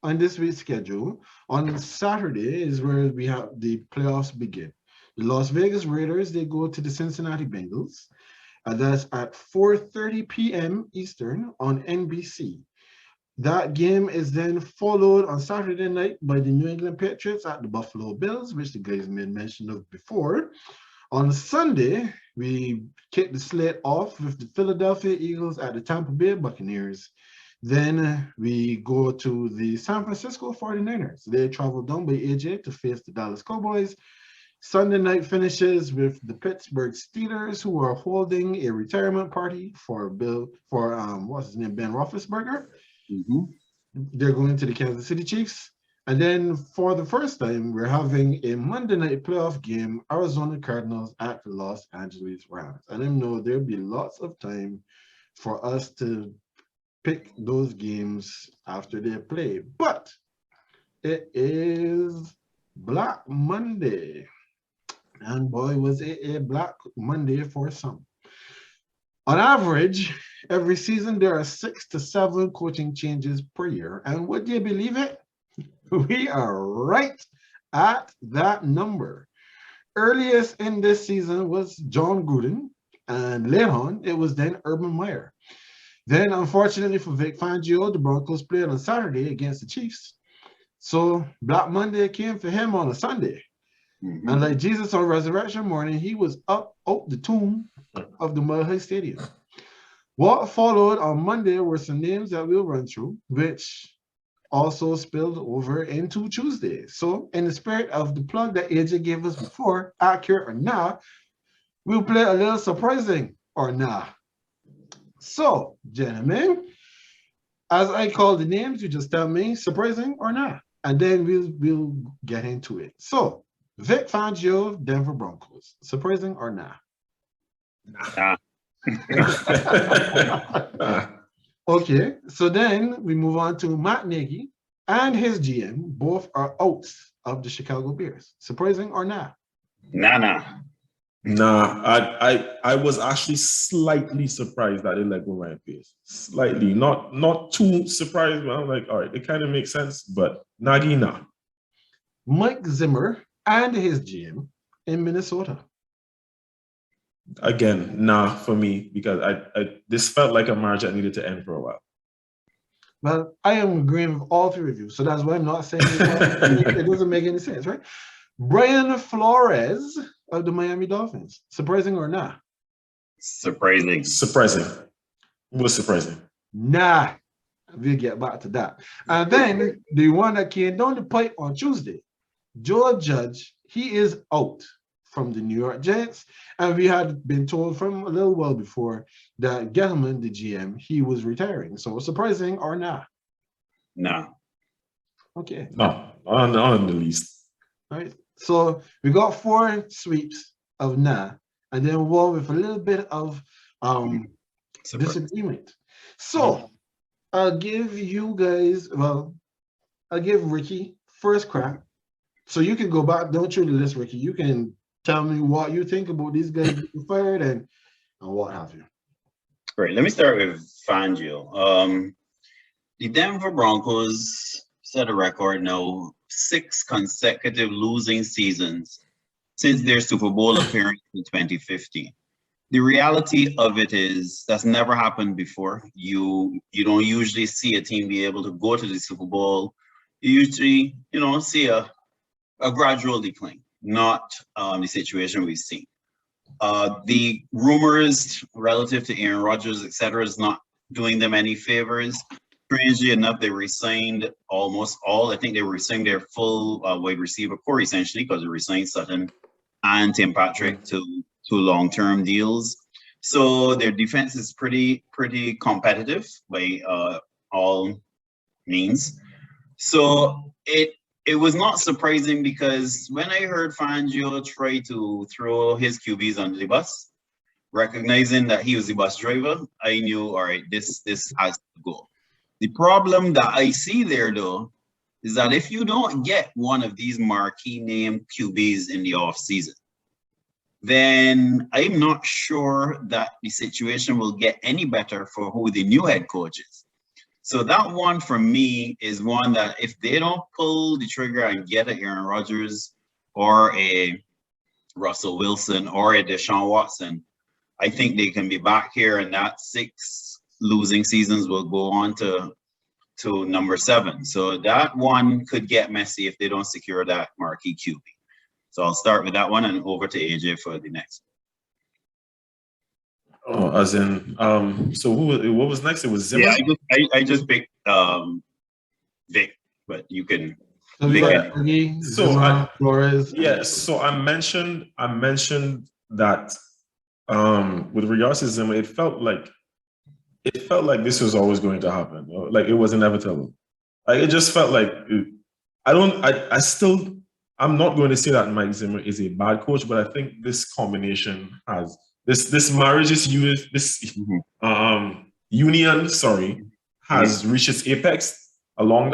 on this week's schedule, on Saturday is where we have the playoffs begin. The Las Vegas Raiders, they go to the Cincinnati Bengals. That's at 4:30 p.m. Eastern on NBC. That game is then followed on Saturday night by the New England Patriots at the Buffalo Bills, which the guys made mention of before. On Sunday, we kick the slate off with the Philadelphia Eagles at the Tampa Bay Buccaneers. Then we go to the San Francisco 49ers. They travel down by AJ to face the Dallas Cowboys. Sunday night finishes with the Pittsburgh Steelers, who are holding a retirement party for what's his name, Ben Roethlisberger. Mm-hmm. They're going to the Kansas City Chiefs. And then for the first time, we're having a Monday night playoff game, Arizona Cardinals at the Los Angeles Rams. And I know there'll be lots of time for us to pick those games after they play. But it is Black Monday. And boy, was it a Black Monday for some. On average, every season there are 6 to 7 coaching changes per year. And would you believe it? We are right at that number. Earliest in this season was John Gruden, and later on, it was then Urban Meyer. Then, unfortunately for Vic Fangio, the Broncos played on Saturday against the Chiefs. So Black Monday came for him on a Sunday. Mm-hmm. And like Jesus on resurrection morning, he was up out the tomb of the Mile High Stadium. What followed on Monday were some names that we'll run through, which also spilled over into Tuesday. So in the spirit of the plug that AJ gave us before, accurate or not, we'll play a little surprising or not. So, gentlemen, as I call the names, you just tell me surprising or not, and then we'll get into it. So, Vic Fangio, Denver Broncos, surprising or not? Nah. Okay, so then we move on to Matt Nagy and his GM. Both are out of the Chicago Bears. Surprising or not? Nah. I was actually slightly surprised that they let go Ryan Pace. Slightly, not too surprised, but I'm like, all right, it kind of makes sense, but Nagy, nah. Mike Zimmer and his GM in Minnesota. Again, nah for me, because I this felt like a marriage that needed to end for a while. Well, I am agreeing with all three of you, so that's why I'm not saying it doesn't make any sense, right? Brian Flores of the Miami Dolphins. Surprising or not? Surprising. Surprising. It was surprising. Nah. We'll get back to that. And then the one that came down the pipe on Tuesday, Joe Judge, he is out from the New York Jets. And we had been told from a little while before that Gettleman, the GM, he was retiring. So surprising or not? No. Okay. No, on the least. All right. So we got 4 sweeps of nah, and then one with a little bit of disagreement. So I'll give you guys, I'll give Ricky first crack. So you can go back, don't you, the list, Ricky. You can tell me what you think about these guys being fired and what have you. Great. Let me start with Fangio. The Denver Broncos set a record now 6 consecutive losing seasons since their Super Bowl appearance in 2015. The reality of it is that's never happened before. You don't usually see a team be able to go to the Super Bowl. You usually, see a gradual decline, not the situation we've seen. The rumors relative to Aaron Rodgers, et cetera, is not doing them any favors. Strangely enough, they resigned almost all. I think they resigned their full wide receiver core essentially because they resigned Sutton and Tim Patrick to long-term deals. So their defense is pretty competitive by all means. So it it was not surprising because when I heard Fangio try to throw his QBs under the bus, recognizing that he was the bus driver, I knew, all right, this has to go. The problem that I see there, though, is that if you don't get one of these marquee name QBs in the offseason, then I'm not sure that the situation will get any better for who the new head coach is. So that one for me is one that if they don't pull the trigger and get a Aaron Rodgers or a Russell Wilson or a Deshaun Watson, I think they can be back here, and that 6 losing seasons will go on to number 7. So that one could get messy if they don't secure that marquee QB. So I'll start with that one and over to AJ for the next. Oh, as in, so what was next? It was Zimmer? Yeah, I just picked Vic, but you can. So we got Zimmer, Flores. Yeah, so I mentioned that with regards to Zimmer, it felt like this was always going to happen. Like it was inevitable. Like it just felt like I'm not going to say that Mike Zimmer is a bad coach, but I think this combination has this marriage, this union, has reached its apex along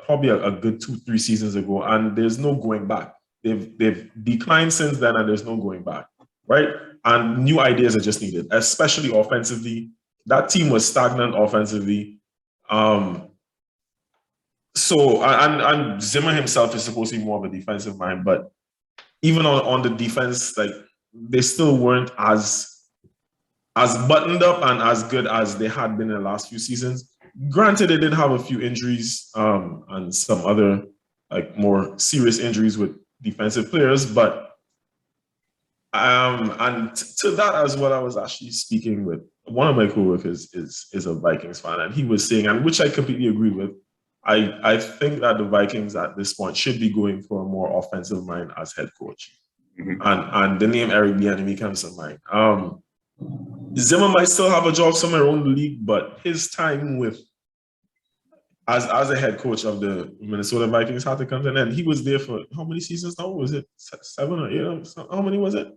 probably a good 2-3 seasons ago, and there's no going back. They've declined since then, and there's no going back, right? And new ideas are just needed, especially offensively. That team was stagnant offensively. So Zimmer himself is supposed to be more of a defensive mind, but even on the defense, like they still weren't as buttoned up and as good as they had been in the last few seasons. Granted, they did have a few injuries and some other like more serious injuries with defensive players, but and to that as well, I was actually speaking with one of my coworkers is a Vikings fan, and he was saying, and which I completely agree with, I think that the Vikings at this point should be going for a more offensive mind as head coach. Mm-hmm. And the name Eric Bieniemy comes to mind. Zimmer might still have a job somewhere around the league, but his time with as a head coach of the Minnesota Vikings had to come to an end. He was there for how many seasons now? Was it 7 or 8? How many was it?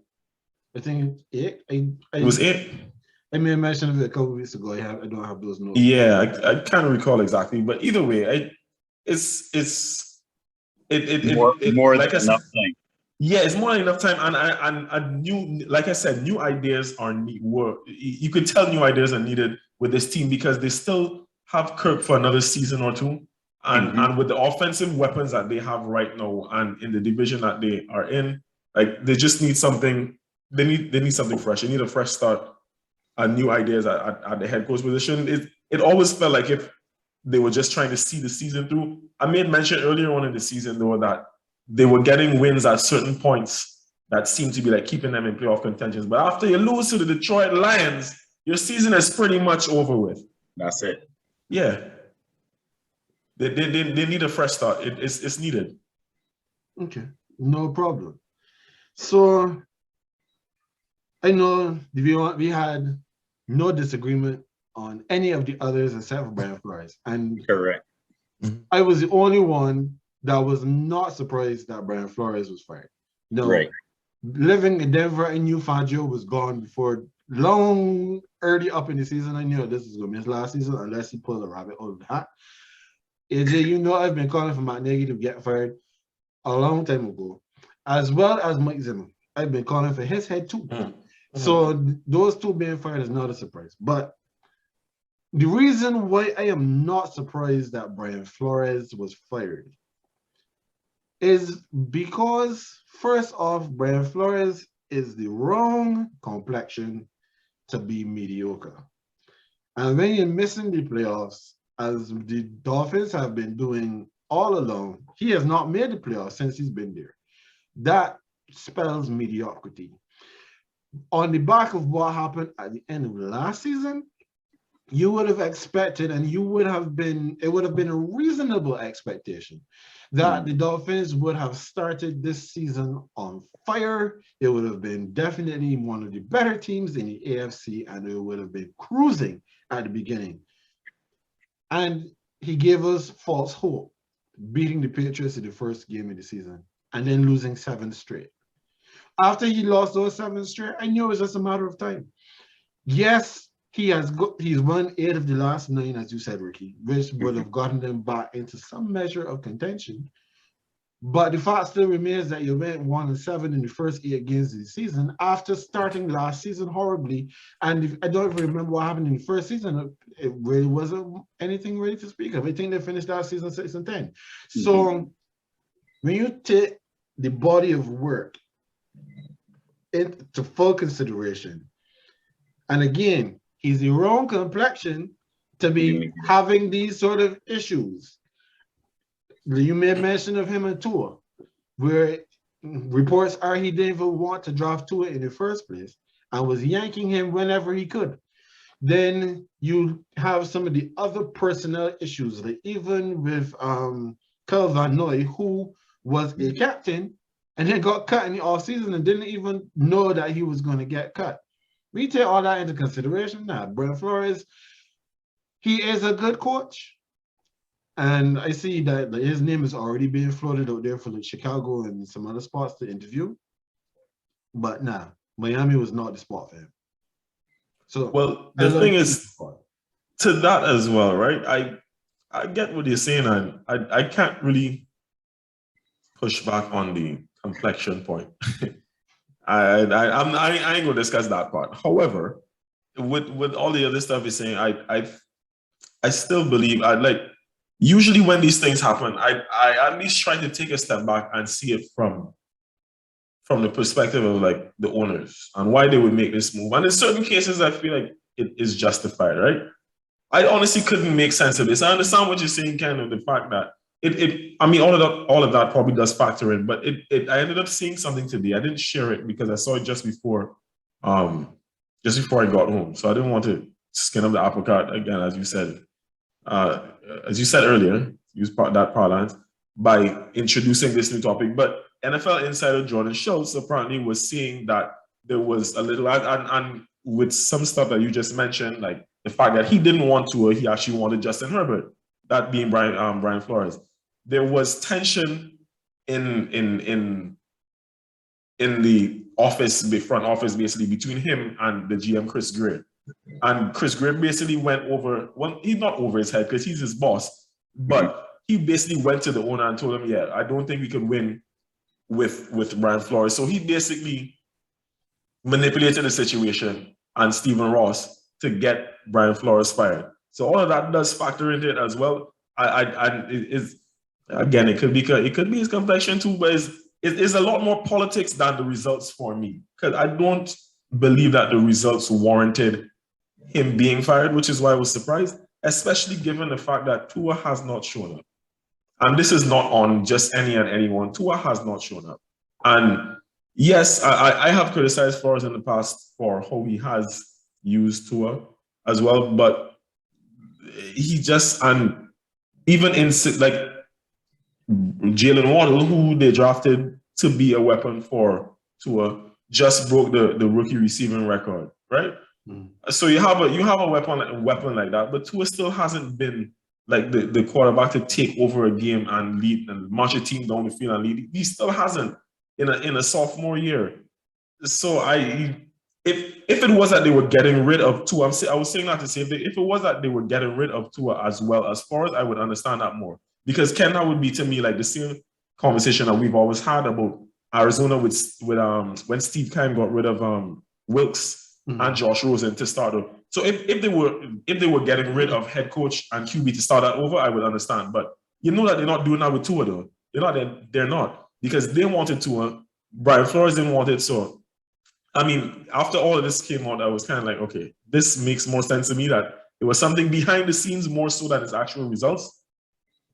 I think 8. It was 8. I may have mentioned it a couple of weeks ago. I don't have those notes. Yeah, I can't recall exactly, but either way, it's more like than enough time. Yeah, it's more than enough time, and new, like I said, new ideas are you could tell new ideas are needed with this team because they still have Kirk for another season or two, and with the offensive weapons that they have right now, and in the division that they are in, like they just need something. They need something fresh. They need a fresh start. And new ideas at the head coach position. It always felt like if they were just trying to see the season through. I made mention earlier on in the season, though, that they were getting wins at certain points that seemed to be like keeping them in playoff contentions. But after you lose to the Detroit Lions, your season is pretty much over with. That's it. Yeah. They need a fresh start. It's needed. Okay, no problem. So I know we had no disagreement on any of the others except for Brian Flores. And correct. I was the only one that was not surprised that Brian Flores was fired. No, right. Living in Denver, I knew Fangio was gone before early up in the season. I knew this was going to be his last season unless he pulled a rabbit out of the hat. AJ, you know I've been calling for Matt Nagy to get fired a long time ago, as well as Mike Zimmer. I've been calling for his head too. So those two being fired is not a surprise. But the reason why I am not surprised that Brian Flores was fired is because, first off, Brian Flores is the wrong complexion to be mediocre. And when you're missing the playoffs, as the Dolphins have been doing all along, he has not made the playoffs since he's been there. That spells mediocrity. On the back of what happened at the end of last season, you would have expected, and it would have been a reasonable expectation that the Dolphins would have started this season on fire. It would have been definitely one of the better teams in the AFC, and it would have been cruising at the beginning. And he gave us false hope. beating the Patriots in the first game of the season and then losing 7 straight. After he lost those 7 straight, I knew it was just a matter of time. Yes, he's won 8 of the last 9, as you said, Ricky, which would have gotten them back into some measure of contention. But the fact still remains that you went 1-7 in the first 8 games of the season after starting last season horribly. And I don't even remember what happened in the first season. It really wasn't anything really to speak of. I think they finished last season 6-10. So when you take the body of work into full consideration, and again, he's the wrong complexion to be having these sort of issues. You made mention of him and Tua, where reports are he didn't even want to draft Tua in the first place and was yanking him whenever he could. Then you have some of the other personnel issues, like even with Kyle Van Noy, who was a captain and then got cut in the offseason and didn't even know that he was going to get cut. We take all that into consideration now. Brian Flores, he is a good coach. And I see that his name is already being floated out there for like Chicago and some other spots to interview. But nah, Miami was not the spot for him. So well, the thing is, to that as well, right? I get what you're saying, and I can't really push back on the complexion point. I ain't gonna discuss that part. However, with all the other stuff you're saying, I still believe usually when these things happen, I at least try to take a step back and see it from the perspective of like the owners and why they would make this move. And in certain cases, I feel like it is justified, right? I honestly couldn't make sense of this. I understand what you're saying, kind of the fact that I mean, all of that probably does factor in, but I ended up seeing something today. I didn't share it because I saw it just before I got home. So I didn't want to skin up the apple cart again, as you said earlier, use that parlance by introducing this new topic. But NFL insider Jordan Schultz apparently was saying that there was a little, and with some stuff that you just mentioned, like the fact that he didn't want to, or he actually wanted Justin Herbert, that being Brian Flores. There was tension in the office, the front office, basically between him and the GM Chris Greer. And Chris Greer basically went over, well, he's not over his head because he's his boss, but he basically went to the owner and told him, yeah, I don't think we can win with Brian Flores. So he basically manipulated the situation and Stephen Ross to get Brian Flores fired. So all of that does factor into it as well. Again, it could be his complexion too, but it's a lot more politics than the results for me, because I don't believe that the results warranted him being fired, which is why I was surprised, especially given the fact that Tua has not shown up. And this is not on just any and anyone. Tua has not shown up. And yes, I have criticized Flores in the past for how he has used Tua as well, but he just, and even in like Jalen Waddle, who they drafted to be a weapon for Tua, just broke the rookie receiving record, right? So you have a weapon like that, but Tua still hasn't been like the quarterback to take over a game and lead and march a team down the field and lead. He still hasn't in a sophomore year. So if it was that they were getting rid of Tua, I was saying that to say, if it was that they were getting rid of Tua as well as far as, I would understand that more, because Ken, that would be to me like the same conversation that we've always had about Arizona with when Steve Keim got rid of Wilkes and Josh Rosen to start off. So if they were getting rid of head coach and QB to start that over, I would understand. But you know that they're not doing that with Tua though. They're not, because they wanted Tua. Brian Flores didn't want it. So I mean, after all of this came out, I was kind of like, okay, this makes more sense to me that it was something behind the scenes more so than its actual results.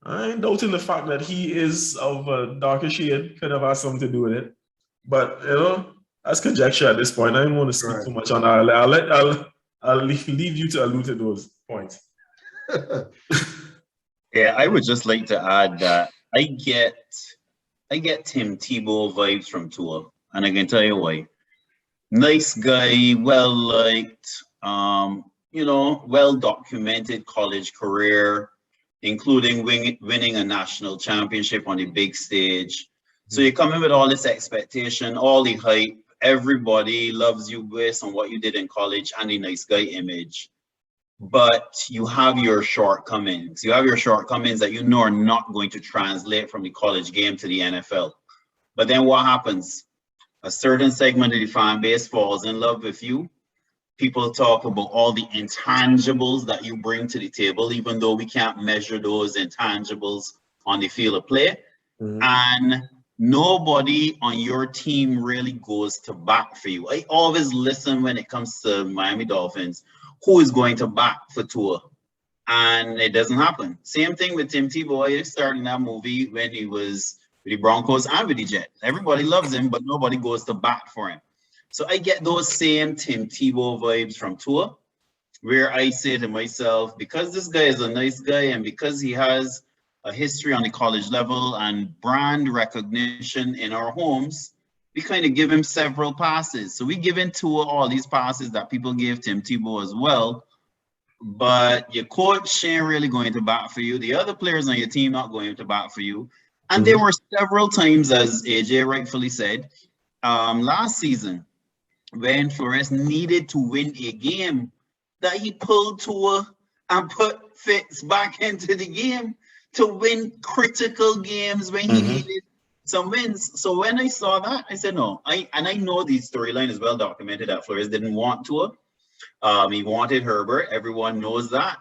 I ain't doubting the fact that he is of a darker shade, could have had something to do with it. But, you know, that's conjecture at this point. I don't want to speak too much on that. I'll leave you to allude to those points. Yeah, I would just like to add that I get Tim Tebow vibes from Tua, and I can tell you why. Nice guy, well liked, well documented college career. including winning a national championship on the big stage. So you come in with all this expectation, all the hype, everybody loves you based on what you did in college and the nice guy image. But you have your shortcomings. You have your shortcomings that you know are not going to translate from the college game to the NFL. But then what happens? A certain segment of the fan base falls in love with you. People talk about all the intangibles that you bring to the table, even though we can't measure those intangibles on the field of play. And nobody on your team really goes to bat for you. I always listen when it comes to Miami Dolphins, who is going to bat for Tua? And it doesn't happen. Same thing with Tim Tebow. He started in that movie when he was with the Broncos and with the Jets. Everybody loves him, but nobody goes to bat for him. So I get those same Tim Tebow vibes from Tua, where I say to myself, because this guy is a nice guy and because he has a history on the college level and brand recognition in our homes, we kind of give him several passes. So we give in Tua all these passes that people gave Tim Tebow as well. But your coach ain't really going to bat for you. The other players on your team not going to bat for you. And there were several times, as AJ rightfully said, last season, when Flores needed to win a game, that he pulled Tua and put Fitz back into the game to win critical games when he needed some wins. So when I saw that, I said, no. I know the storyline is well documented that Flores didn't want Tua. He wanted Herbert. Everyone knows that.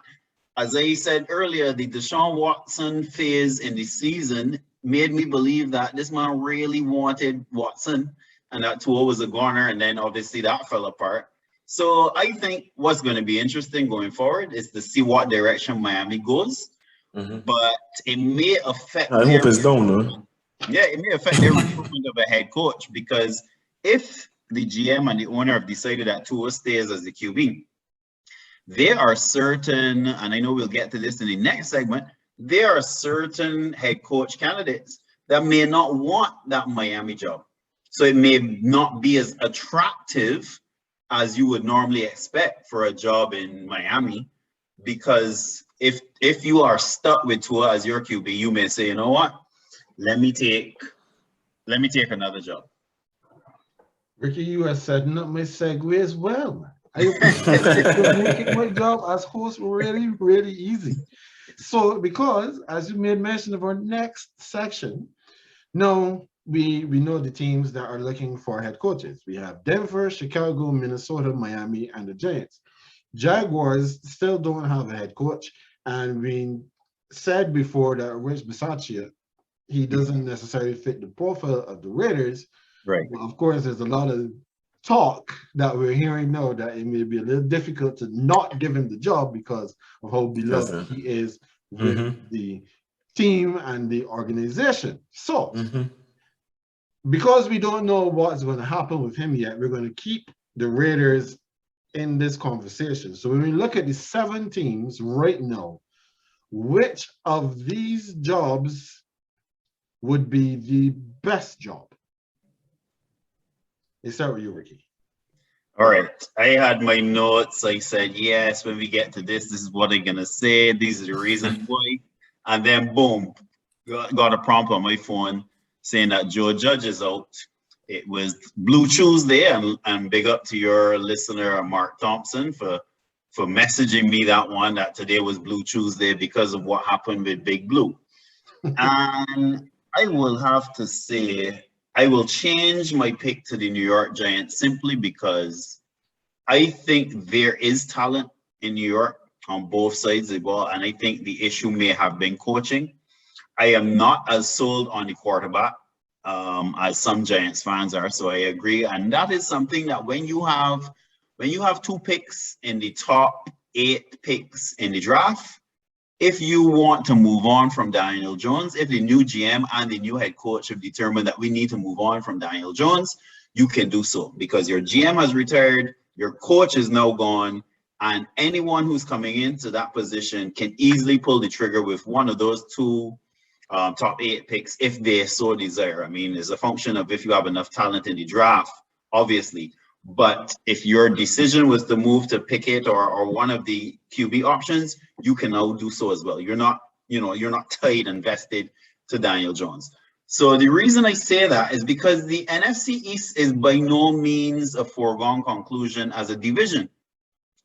As I said earlier, the Deshaun Watson phase in the season made me believe that this man really wanted Watson and that Tua was a goner, and then obviously that fell apart. So I think what's going to be interesting going forward is to see what direction Miami goes. But it may affect. I hope it's down, though. Yeah, it may affect their recruitment of a head coach, because if the GM and the owner have decided that Tua stays as the QB, there are certain, and I know we'll get to this in the next segment, there are certain head coach candidates that may not want that Miami job. So it may not be as attractive as you would normally expect for a job in Miami, because if you are stuck with Tua as your QB, you may say, you know what, let me take another job. Ricky, you are setting up my segue as well. You're making my job as host really, really easy. So, because as you made mention of our next section, now we know the teams that are looking for head coaches. We have Denver, Chicago, Minnesota, Miami, and the Giants. Jaguars still don't have a head coach, and we said before that Rich Bisaccia, he doesn't necessarily fit the profile of the Raiders. Right. But of course, there's a lot of talk that we're hearing now that it may be a little difficult to not give him the job because of how beloved he is with the team and the organization. So, because we don't know what's going to happen with him yet, we're going to keep the Raiders in this conversation. So when we look at the 7 teams right now, which of these jobs would be the best job? Let's start with you, Ricky. All right. I had my notes. I said, yes, when we get to this is what I'm going to say. These are the reasons why. And then, boom, got a prompt on my phone saying that Joe Judge is out. It was Blue Tuesday, and big up to your listener, Mark Thompson, for messaging me that today was Blue Tuesday because of what happened with Big Blue. And I will have to say, I will change my pick to the New York Giants simply because I think there is talent in New York on both sides of the ball, and I think the issue may have been coaching. I am not as sold on the quarterback as some Giants fans are, so I agree. And that is something that when you have 2 picks in the top 8 picks in the draft, if you want to move on from Daniel Jones, if the new GM and the new head coach have determined that we need to move on from Daniel Jones, you can do so because your GM has retired, your coach is now gone, and anyone who's coming into that position can easily pull the trigger with one of those 2 top 8 picks if they so desire. I mean, it's a function of if you have enough talent in the draft, obviously. But if your decision was to move to Pickett or one of the QB options, you can now do so as well. You're not you're not tied and vested to Daniel Jones. So the reason I say that is because the NFC East is by no means a foregone conclusion as a division.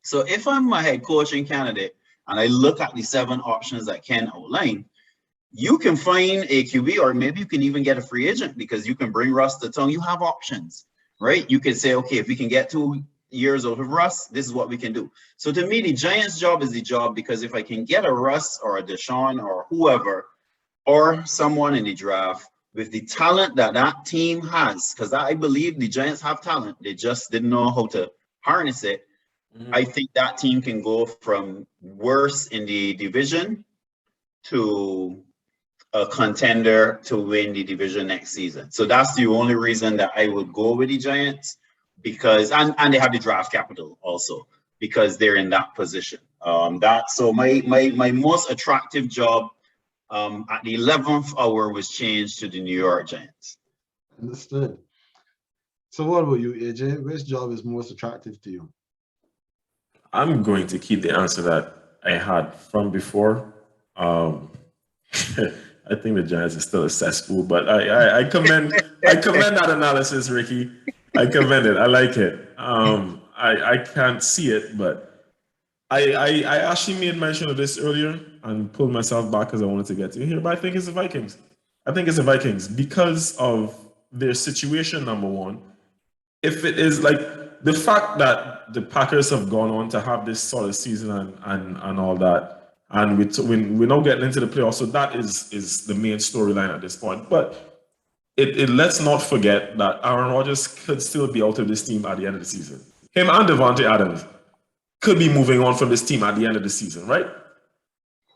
So if I'm a head coaching candidate and I look at the 7 options that Ken outlined, you can find a QB, or maybe you can even get a free agent because you can bring Russ to town. You have options, right? You can say, okay, if we can get 2 years out of Russ, this is what we can do. So to me, the Giants' job is the job, because if I can get a Russ or a Deshaun or whoever, or someone in the draft with the talent that that team has, because I believe the Giants have talent, they just didn't know how to harness it. I think that team can go from worse in the division to a contender to win the division next season. So that's the only reason that I would go with the Giants, because and they have the draft capital also, because they're in that position. So my most attractive job at the 11th hour was changed to the New York Giants. Understood. So what about you, AJ? Which job is most attractive to you? I'm going to keep the answer that I had from before. I think the Giants is still a cesspool, but I commend that analysis, Ricky. I commend it. I like it. I can't see it, but I actually made mention of this earlier and pulled myself back because I wanted to get to here. But I think it's the Vikings. I think it's the Vikings because of their situation. Number one, if it is like the fact that the Packers have gone on to have this solid season and all that. And we're now getting into the playoffs, so that is the main storyline at this point. But it let's not forget that Aaron Rodgers could still be out of this team at the end of the season. Him and Devontae Adams could be moving on from this team at the end of the season, right?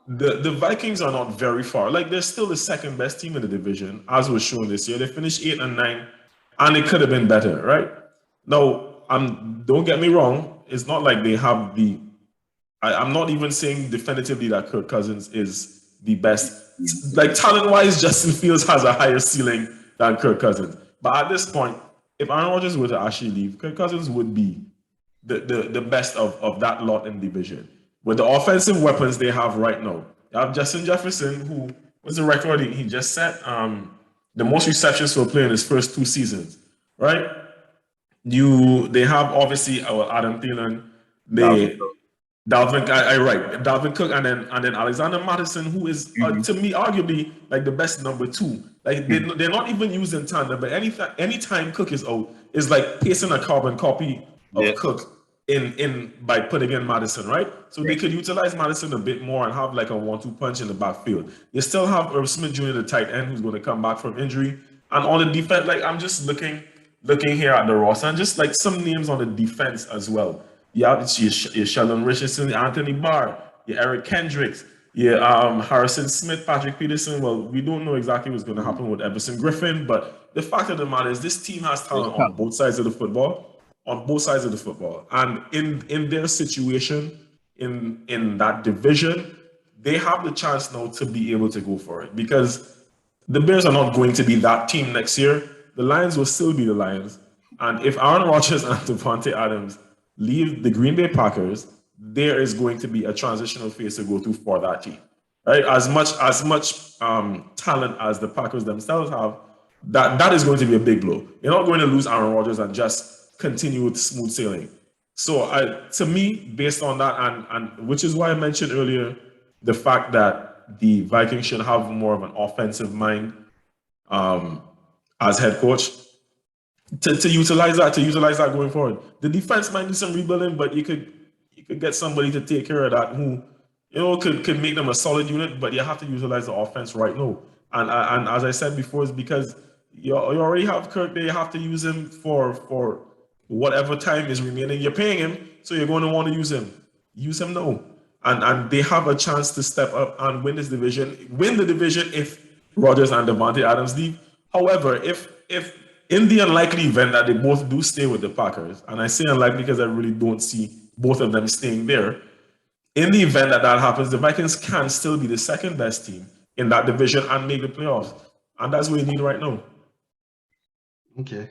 The Vikings are not very far. Like, they're still the second best team in the division, as was shown this year. They finished 8 and 9, and it could have been better, right? Now, don't get me wrong. It's not like they have the. I'm not even saying definitively that Kirk Cousins is the best. Like, talent-wise, Justin Fields has a higher ceiling than Kirk Cousins. But at this point, if Aaron Rodgers were to actually leave, Kirk Cousins would be the best of that lot in the division. With the offensive weapons they have right now. You have Justin Jefferson, who was the record he just set, the most receptions for a player in his first 2 seasons, right? They have obviously Adam Thielen, Dalvin Cook, and then Alexander Mattison, who is to me arguably like the best number 2. Like, they're not even using tandem, but anytime Cook is out, is like pasting a carbon copy of Cook in by putting in Madison, right? So they could utilize Madison a bit more and have like a 1-2 punch in the backfield. They still have Irv Smith Jr., the tight end, who's going to come back from injury. And on the defense, like, I'm just looking here at the roster and just like some names on the defense as well. Yeah, it's your Sheldon Richardson, Anthony Barr, your Eric Kendricks, your Harrison Smith, Patrick Peterson. Well, we don't know exactly what's going to happen with Everson Griffin, but the fact of the matter is this team has talent on both sides of the football. And in their situation, in that division, they have the chance now to be able to go for it, because the Bears are not going to be that team next year. The Lions will still be the Lions. And if Aaron Rodgers and Devontae Adams leave the Green Bay Packers, there is going to be a transitional phase to go through for that team, right? As much talent as the Packers themselves have, that is going to be a big blow. You're not going to lose Aaron Rodgers and just continue with smooth sailing. So to me, based on that, and which is why I mentioned earlier the fact that the Vikings should have more of an offensive mind as head coach, to utilize that going forward. The defense might do some rebuilding, but you could get somebody to take care of that who could make them a solid unit. But you have to utilize the offense right now. And as I said before, it's because you already have Kirk there. You have to use him for whatever time is remaining. You're paying him, so you're going to want to use him. Use him now. And they have a chance to step up and win this division. Win the division if Rodgers and Devontae Adams leave. However, if in the unlikely event that they both do stay with the Packers, and I say unlikely because I really don't see both of them staying there, in the event that happens, the Vikings can still be the second best team in that division and make the playoffs. And that's what we need right now. Okay.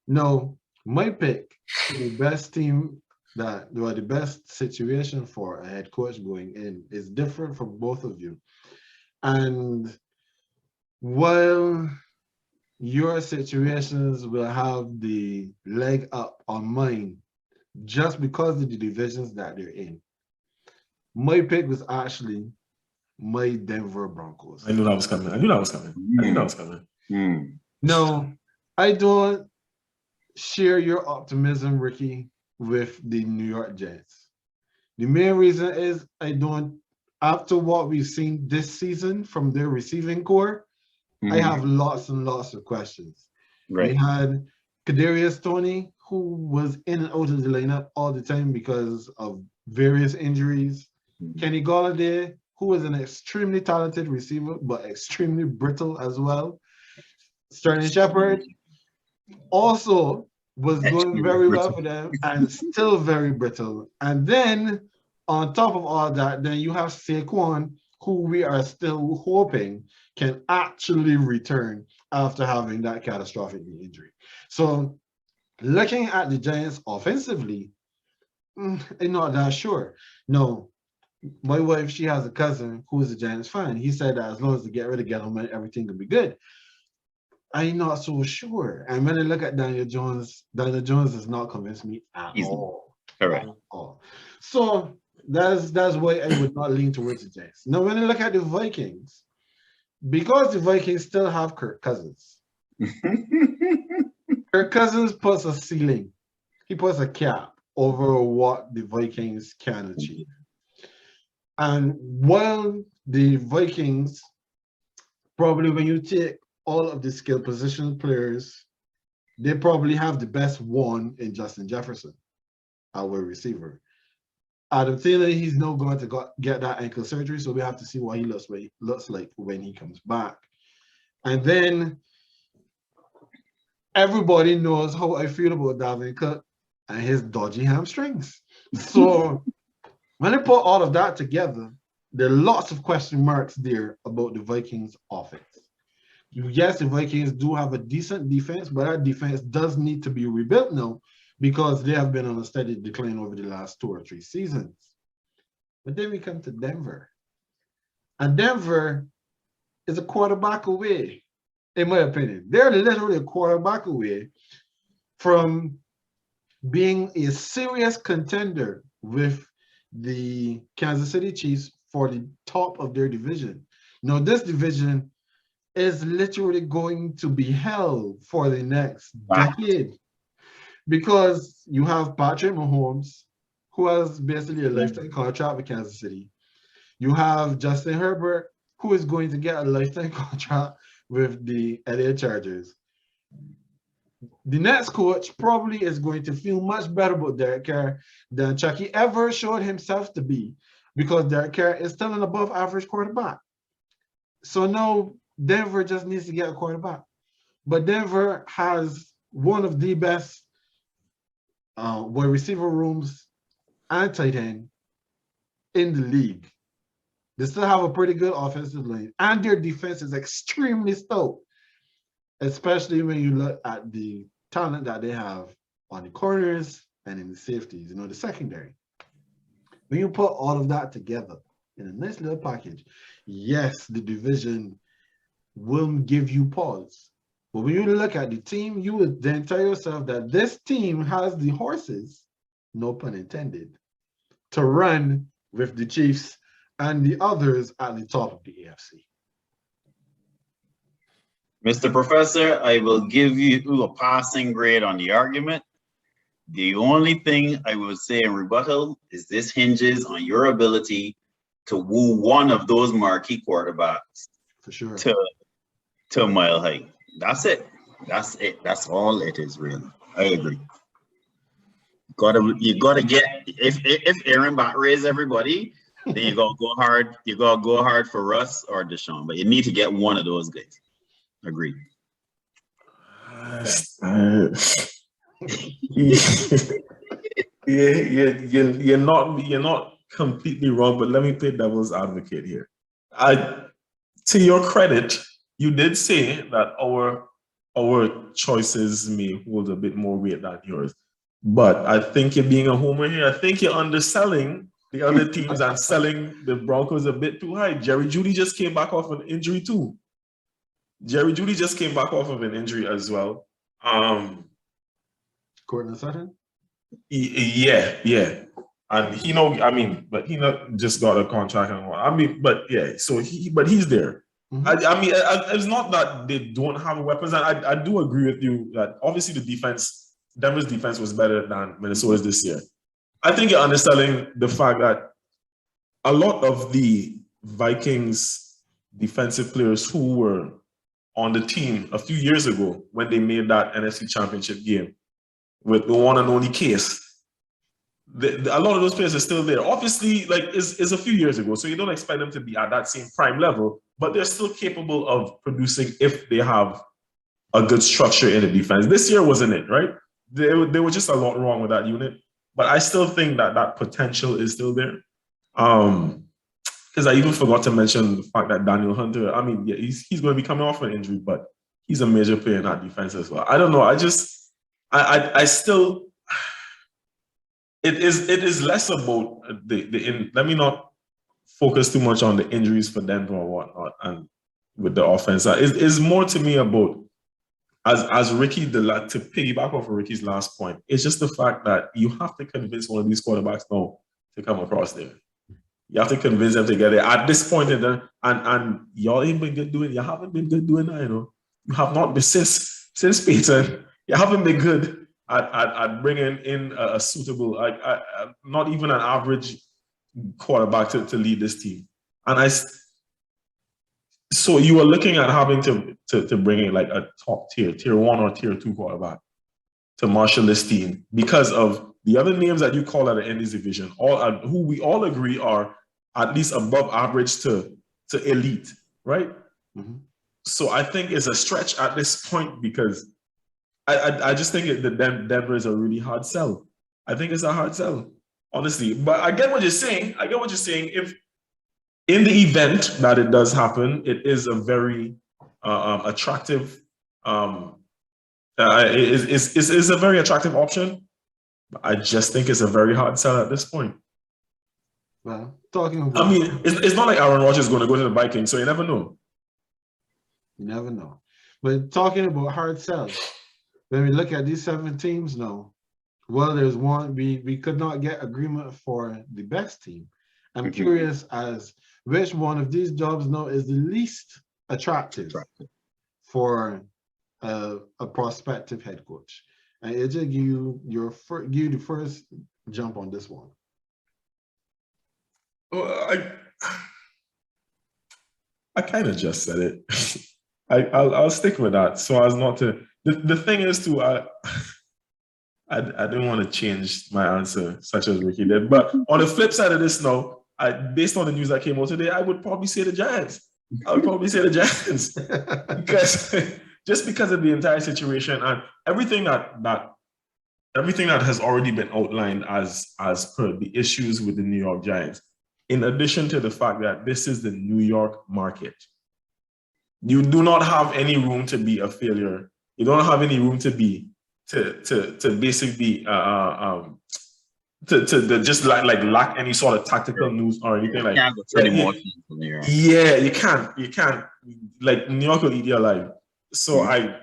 Now, my pick, the best team the best situation for a head coach going in is different from both of you. And while your situations will have the leg up on mine just because of the divisions that they're in, my pick was actually my Denver Broncos. I knew that was coming. I knew that was coming. I knew that was coming. No, I don't share your optimism, Ricky, with the New York Jets. The main reason is I don't, after what we've seen this season from their receiving core, I have lots and lots of questions. Right. We had Kadarius Toney, who was in and out of the lineup all the time because of various injuries. Kenny Golladay, who was an extremely talented receiver, but extremely brittle as well. Sterling Shepard also was doing very well for them and still very brittle. And then on top of all that, then you have Saquon, who we are still hoping can actually return after having that catastrophic knee injury. So looking at the Giants offensively, I'm not that sure. No, my wife, she has a cousin who is a Giants fan. He said that as long as they get rid of Gettleman, everything will be good. I'm not so sure. And when I look at Daniel Jones does not convince me at all. Correct. At all. So that's why I would not lean towards the Giants. Now, when I look at the Vikings, because the Vikings still have Kirk Cousins, Kirk Cousins puts a ceiling. He puts a cap over what the Vikings can achieve. And while the Vikings, probably when you take all of the skill position players, they probably have the best one in Justin Jefferson, our receiver. Adam Taylor, he's now going to get that ankle surgery, so we have to see what he looks like when he comes back. And then everybody knows how I feel about Dalvin Cook and his dodgy hamstrings. So when I put all of that together, there are lots of question marks there about the Vikings offense. Yes, the Vikings do have a decent defense, but that defense does need to be rebuilt now because they have been on a steady decline over the last 2 or 3 seasons. But then we come to Denver. And Denver is a quarterback away, in my opinion. They're literally a quarterback away from being a serious contender with the Kansas City Chiefs for the top of their division. Now, this division is literally going to be hell for the next decade because you have Patrick Mahomes, who has basically a lifetime contract with Kansas City. You have Justin Herbert, who is going to get a lifetime contract with the LA Chargers. The next coach probably is going to feel much better about Derek Carr than Chucky ever showed himself to be because Derek Carr is still an above average quarterback. So now Denver just needs to get a quarterback. But Denver has one of the best wide receiver rooms and tight end in the league. They still have a pretty good offensive line, and their defense is extremely stout, especially when you look at the talent that they have on the corners and in the safeties, the secondary. When you put all of that together in a nice little package, yes, the division will give you pause. But when you look at the team, you would then tell yourself that this team has the horses, no pun intended, to run with the Chiefs and the others at the top of the AFC. Mr. Professor, I will give you a passing grade on the argument. The only thing I will say in rebuttal is this hinges on your ability to woo one of those marquee quarterbacks for sure to a mile high. That's it. That's it. That's all it is, really. I agree. You gotta get if Aaron raise everybody, then you gotta go hard. You gotta go hard for Russ or Deshaun, but you need to get one of those guys. Agreed. You're not completely wrong, but let me play devil's advocate here. To your credit, you did say that our choices may hold a bit more weight than yours. But I think you're being a homer here. I think you're underselling the other teams and selling the Broncos a bit too high. Jerry Jeudy just came back off an injury too. Jerry Jeudy just came back off of an injury as well. Courtland Sutton? Yeah. And but he not just got a contract and what. But yeah, so he's there. Mm-hmm. It's not that they don't have weapons. And I do agree with you that obviously Denver's defense was better than Minnesota's this year. I think you're underselling the fact that a lot of the Vikings defensive players who were on the team a few years ago when they made that NFC Championship game with the one and only Case, a lot of those players are still there. Obviously, it's a few years ago, so you don't expect them to be at that same prime level, but they're still capable of producing if they have a good structure in the defense. This year wasn't it, right? There was just a lot wrong with that unit, but I still think that potential is still there. Because I even forgot to mention the fact that Daniel Hunter, he's going to be coming off an injury, but he's a major player in that defense as well. I don't know. I still, it is less about let me not focus too much on the injuries for Denver or whatnot and with the offense. It's more to me about, as Ricky, to piggyback off of Ricky's last point, it's just the fact that you have to convince one of these quarterbacks now to come across there. You have to convince them to get it at this point in the and y'all ain't been good doing. You haven't been good doing that, You have not been since Peyton. You haven't been good at bringing in a suitable, not even an average quarterback to lead this team. And so you are looking at having to bring in like a top tier 1 or tier 2 quarterback to marshal this team because of the other names that you call at the end of this division, who we all agree are at least above average to elite, right? Mm-hmm. So I think it's a stretch at this point because I just think that Denver is a really hard sell. I think it's a hard sell, honestly. But I get what you're saying. If in the event that it does happen, it is a very attractive. It is a very attractive option. But I just think it's a very hard sell at this point. Well, talking about, it's not like Aaron Rodgers is going to go to the Vikings, so you never know. You never know. But talking about hard sells, when we look at these 7 teams now, well, there's one we could not get agreement for the best team. I'm curious as which one of these jobs now is the least attractive for a prospective head coach. And AJ, give you the first jump on this one. Well, I kind of just said it. I'll stick with that so as not to. The thing is too, I didn't want to change my answer such as Ricky did. But on the flip side of this now, based on the news that came out today, I would probably say the Giants. because of the entire situation and everything that has already been outlined as per the issues with the New York Giants. In addition to the fact that this is the New York market, you do not have any room to be a failure. You don't have any room to basically to just lack any sort of tactical news or anything like that. Yeah, you can't. Like New York will eat you alive. So I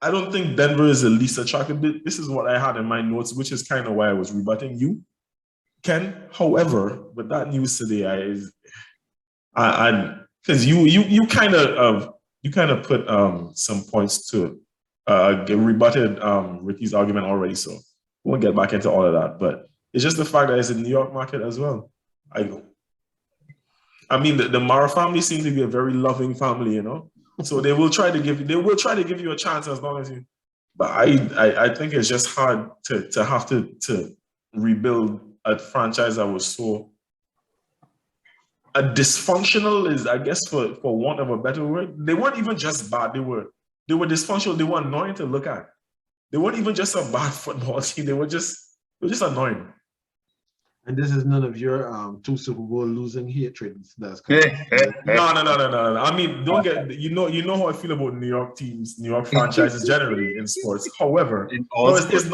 don't think Denver is the least attractive. This is what I had in my notes, which is kind of why I was rebutting you, Ken. However, with that news today, because you kind of put some points to rebutted Ricky's argument already, so we won't get back into all of that. But it's just the fact that it's a New York market as well. The Mara family seems to be a very loving family, So they will try to give you a chance as long as you. But I think it's just hard to have to rebuild a franchise that was so dysfunctional. Is I guess for want of a better word. They weren't even just bad. They were dysfunctional. They were annoying to look at. They weren't even just a bad football team. They were just annoying. And this is none of your 2 Super Bowl losing hatred. That's no. Don't get you know how I feel about New York teams, New York franchises generally in sports. However, it's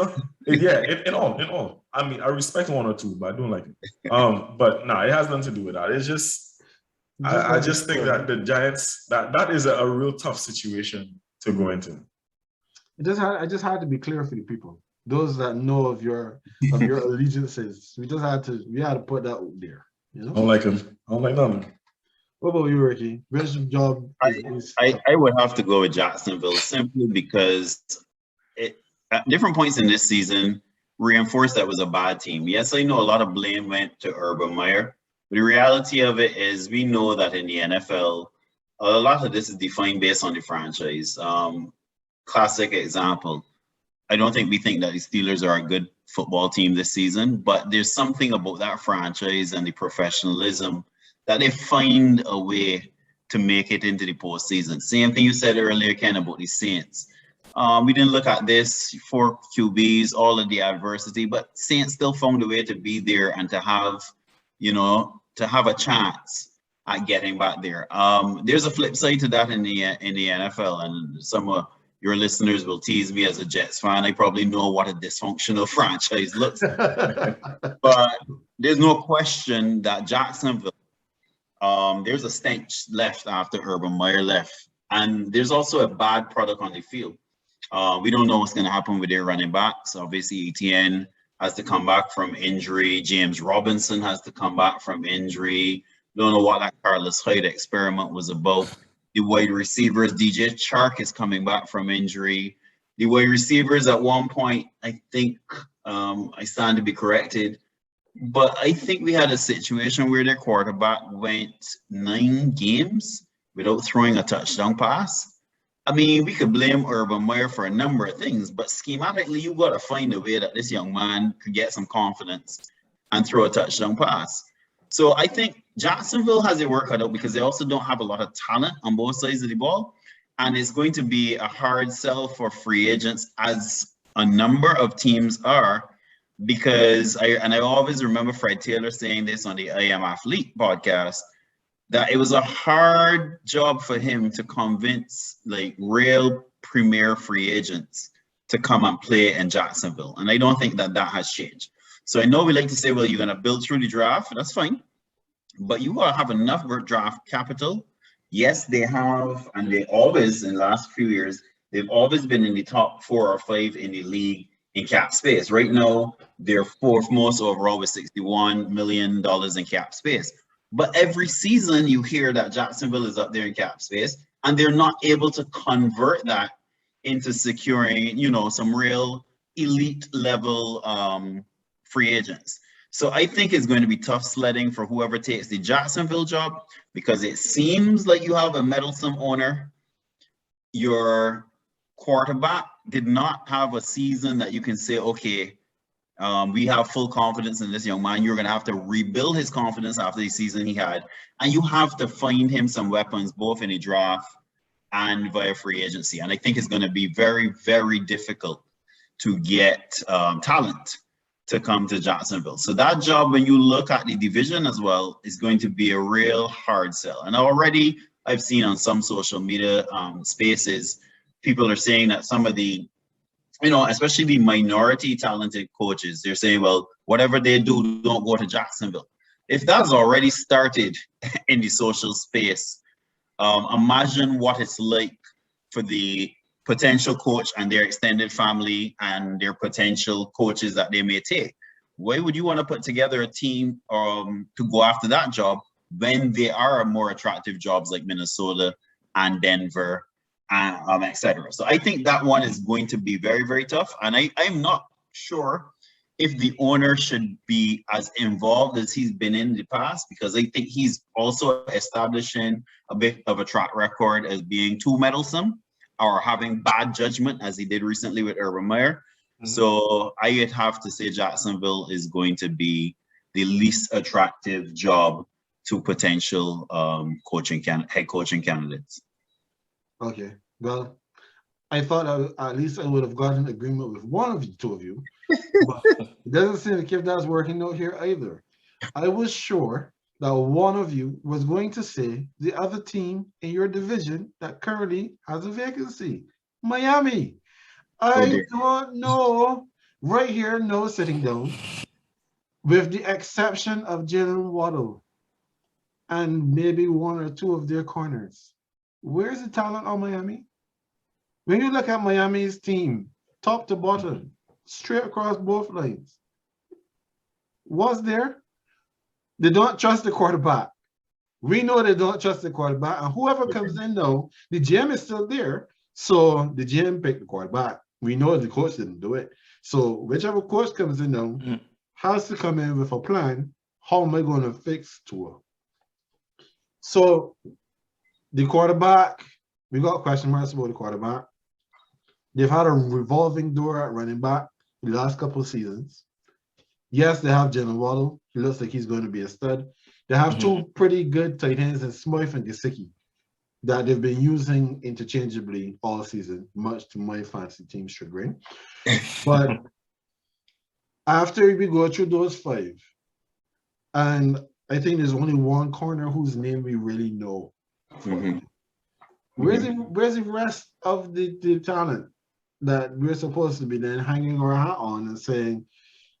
Yeah, in all. I mean, I respect one or two, but I don't like it. But no, it has nothing to do with that. It's just I just think that the Giants that is a real tough situation to go into. I just had to be clear for the people, those that know of your allegiances. We had to put that out there. You know? I don't like him. I don't like none of them. What about you, Ricky? Which job I would have to go with Jacksonville simply because it at different points in this season reinforced that it was a bad team. Yes, I know a lot of blame went to Urban Meyer, but the reality of it is we know that in the NFL, a lot of this is defined based on the franchise. Classic example. I don't think we think that the Steelers are a good football team this season, but there's something about that franchise and the professionalism that they find a way to make it into the postseason. Same thing you said earlier, Ken, about the Saints. We didn't look at this for QBs, all of the adversity, but Saints still found a way to be there and to have, a chance at getting back there. There's a flip side to that in the NFL, and some of your listeners will tease me as a Jets fan. I probably know what a dysfunctional franchise looks like. But there's no question that Jacksonville, there's a stench left after Urban Meyer left. And there's also a bad product on the field. We don't know what's going to happen with their running backs. Obviously, E19 has to come back from injury. James Robinson has to come back from injury. Don't know what that Carlos Hyde experiment was about. The wide receivers, DJ Chark is coming back from injury. The wide receivers at one point, I think, I stand to be corrected, but I think we had a situation where their quarterback went 9 games without throwing a touchdown pass. I mean, we could blame Urban Meyer for a number of things, but schematically, you got to find a way that this young man could get some confidence and throw a touchdown pass. So I think Jacksonville has it worked out because they also don't have a lot of talent on both sides of the ball. And it's going to be a hard sell for free agents, as a number of teams are, because I always remember Fred Taylor saying this on the I Am Athlete podcast, that it was a hard job for him to convince like real premier free agents to come and play in Jacksonville. And I don't think that has changed. So I know we like to say, well, you're going to build through the draft. That's fine. But you will have enough draft capital. Yes, they have, and they always, in the last few years, they've always been in the top 4 or 5 in the league in cap space. Right now, they're 4th most overall with $61 million in cap space. But every season you hear that Jacksonville is up there in cap space, and they're not able to convert that into securing, some real elite level free agents. So I think it's going to be tough sledding for whoever takes the Jacksonville job, because it seems like you have a meddlesome owner. Your quarterback did not have a season that you can say, okay, we have full confidence in this young man. You're going to have to rebuild his confidence after the season he had. And you have to find him some weapons, both in the draft and via free agency. And I think it's going to be very, very difficult to get talent to come to Jacksonville. So that job, when you look at the division as well, is going to be a real hard sell. And already I've seen on some social media spaces, people are saying that some of the, especially the minority talented coaches, they're saying, well, whatever they do, don't go to Jacksonville. If that's already started in the social space, imagine what it's like for the potential coach and their extended family and their potential coaches that they may take. Why would you want to put together a team to go after that job when there are more attractive jobs like Minnesota and Denver, etc.? So I think that one is going to be very, very tough. And I'm not sure if the owner should be as involved as he's been in the past, because I think he's also establishing a bit of a track record as being too meddlesome or having bad judgment, as he did recently with Urban Meyer. Mm-hmm. So I'd have to say Jacksonville is going to be the least attractive job to potential head coaching candidates. Okay, well, I thought at least I would have gotten an agreement with one of the two of you, but it doesn't seem like if that's working out here either. I was sure that one of you was going to say the other team in your division that currently has a vacancy, Miami. I don't know right here, no sitting down, with the exception of Jalen Waddle and maybe one or two of their corners. Where's the talent on Miami? When you look at Miami's team, top to bottom, straight across both lines, what's there? They don't trust the quarterback. We know they don't trust the quarterback, and whoever comes in though, the GM is still there. So the GM picked the quarterback. We know the coach didn't do it. So whichever coach comes in now has to come in with a plan. How am I going to fix Tua? So the quarterback, we got question marks about the quarterback. They've had a revolving door at running back the last couple of seasons. Yes, they have Jalen Waddle. He looks like he's going to be a stud. They have two pretty good tight ends in Smythe and Gesicki that they've been using interchangeably all season, much to my fantasy team's chagrin. But after we go through those five, and I think there's only one corner whose name we really know. Where's the rest of the talent that we're supposed to be then hanging our hat on and saying,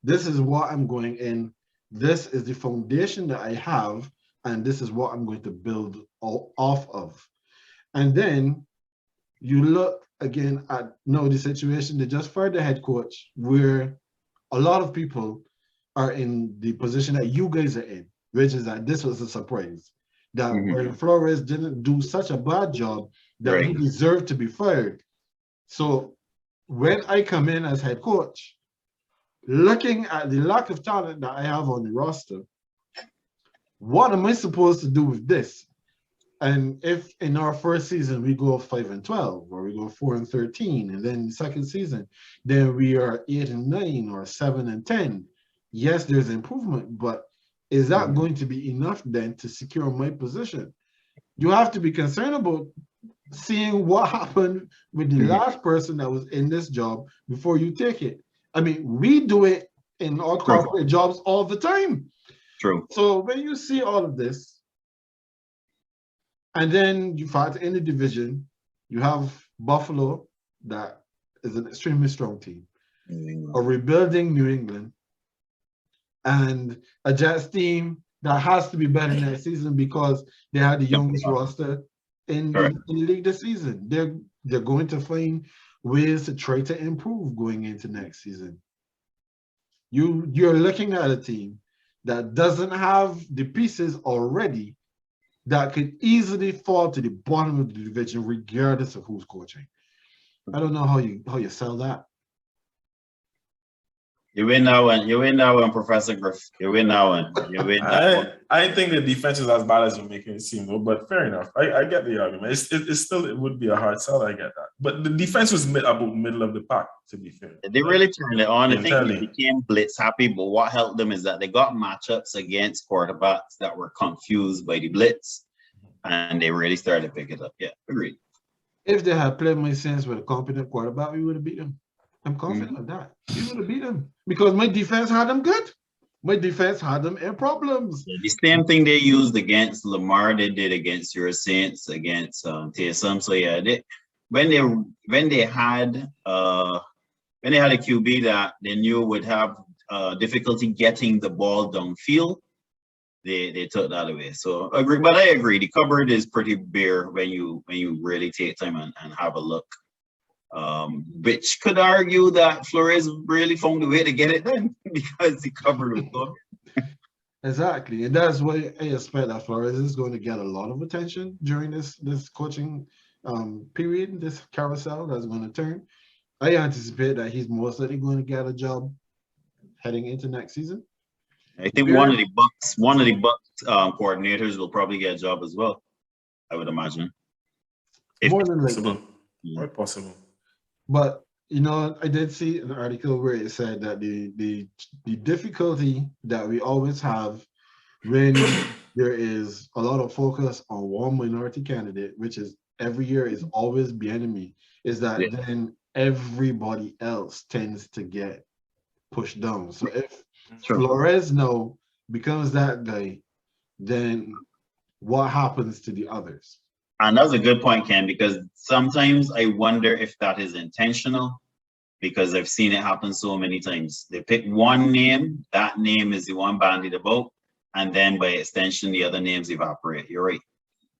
this is what I'm going in, this is the foundation that I have, and this is what I'm going to build off of. And then you look again at the situation, they just fired the head coach, where a lot of people are in the position that you guys are in, which is that this was a surprise. That Brian Flores didn't do such a bad job that he deserved to be fired. So when I come in as head coach, looking at the lack of talent that I have on the roster, what am I supposed to do with this? And if in our first season we go 5-12, or we go 4-13, and then the second season, then we are 8-9 or 7-10, yes, there's improvement, but is that going to be enough then to secure my position? You have to be concerned about seeing what happened with the last person that was in this job before you take it. I mean, we do it in our corporate jobs all the time. True. So when you see all of this, and then you fight in the division, you have Buffalo, that is an extremely strong team, a rebuilding New England, and a Jets team that has to be better next season because they had the youngest roster in the league this season. They're going to find ways to try to improve going into next season. You're looking at a team that doesn't have the pieces already that could easily fall to the bottom of the division regardless of who's coaching. I don't know how you sell that. You win that one, Professor Griff. You win that one. You win that one. I think the defense is as bad as you're making it seem, though, but fair enough. I get the argument. It would be a hard sell, I get that. But the defense was about middle of the pack, to be fair. They really turned it on. I think they became blitz happy, but what helped them is that they got matchups against quarterbacks that were confused by the blitz, and they really started to pick it up. Yeah, agreed. If they had played my Saints with a competent quarterback, we would have beat them. I'm confident of that. We would have beat them because my defense had them good. My defense had them in problems. The same thing they used against Lamar, they did against your Saints, against Taysom. So yeah, when they had a QB that they knew would have difficulty getting the ball downfield, they took that away. So I agree. The cupboard is pretty bare when you really take time and have a look. Which could argue that Flores really found a way to get it done because the cupboard was gone. Exactly, and that's why I expect that Flores is going to get a lot of attention during this coaching period, this carousel that's going to turn. I anticipate that he's most likely going to get a job heading into next season. I think one of the Bucks coordinators will probably get a job as well. I would imagine. More than likely. Quite possible. But I did see an article where it said that the difficulty that we always have when there is a lot of focus on one minority candidate, which is every year is always the enemy, is that then everybody else tends to get pushed down. So if Flores now becomes that guy, then what happens to the others? And that's a good point, Ken, because sometimes I wonder if that is intentional because I've seen it happen so many times. They pick one name, that name is the one bandied about, and then by extension, the other names evaporate. You're right.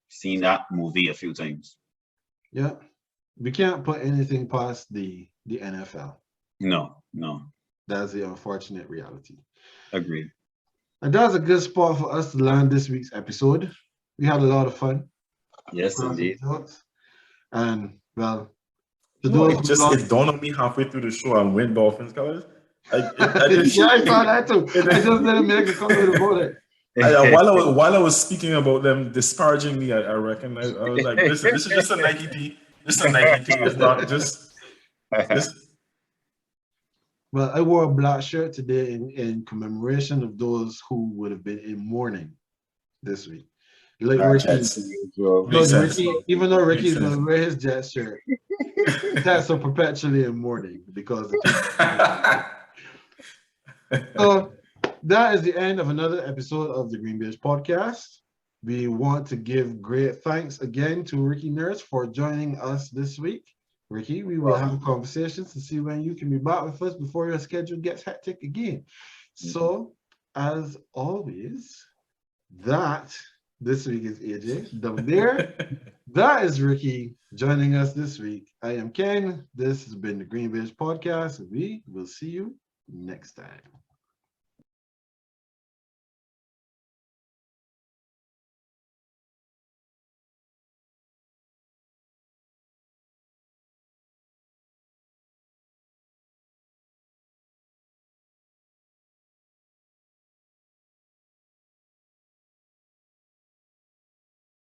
Seen that movie a few times. Yeah. We can't put anything past the NFL. No. That's the unfortunate reality. Agreed. And that's a good spot for us to land this week's episode. We had a lot of fun. Yes, indeed. And well, You know, it dawned on me halfway through the show I'm wearing Dolphins colors. I saw that too. I just didn't make a comment about it. While I was speaking about them disparagingly, I reckon I was like, listen, this is just a Nike tee. This is a Nike tee. It's not just. Well, I wore a black shirt today in commemoration of those who would have been in mourning this week. Like Ricky, even though Ricky's going to wear his Jets shirt, Jets are perpetually in mourning because of So that is the end of another episode of the GreenBaje podcast. We want to give great thanks again to Ricky Nurse for joining us this week. Ricky, we will have conversations to see when you can be back with us before your schedule gets hectic again. So, as always, this week is AJ. Down there, that is Ricky joining us this week. I am Ken. This has been the GreenBaje podcast. We will see you next time.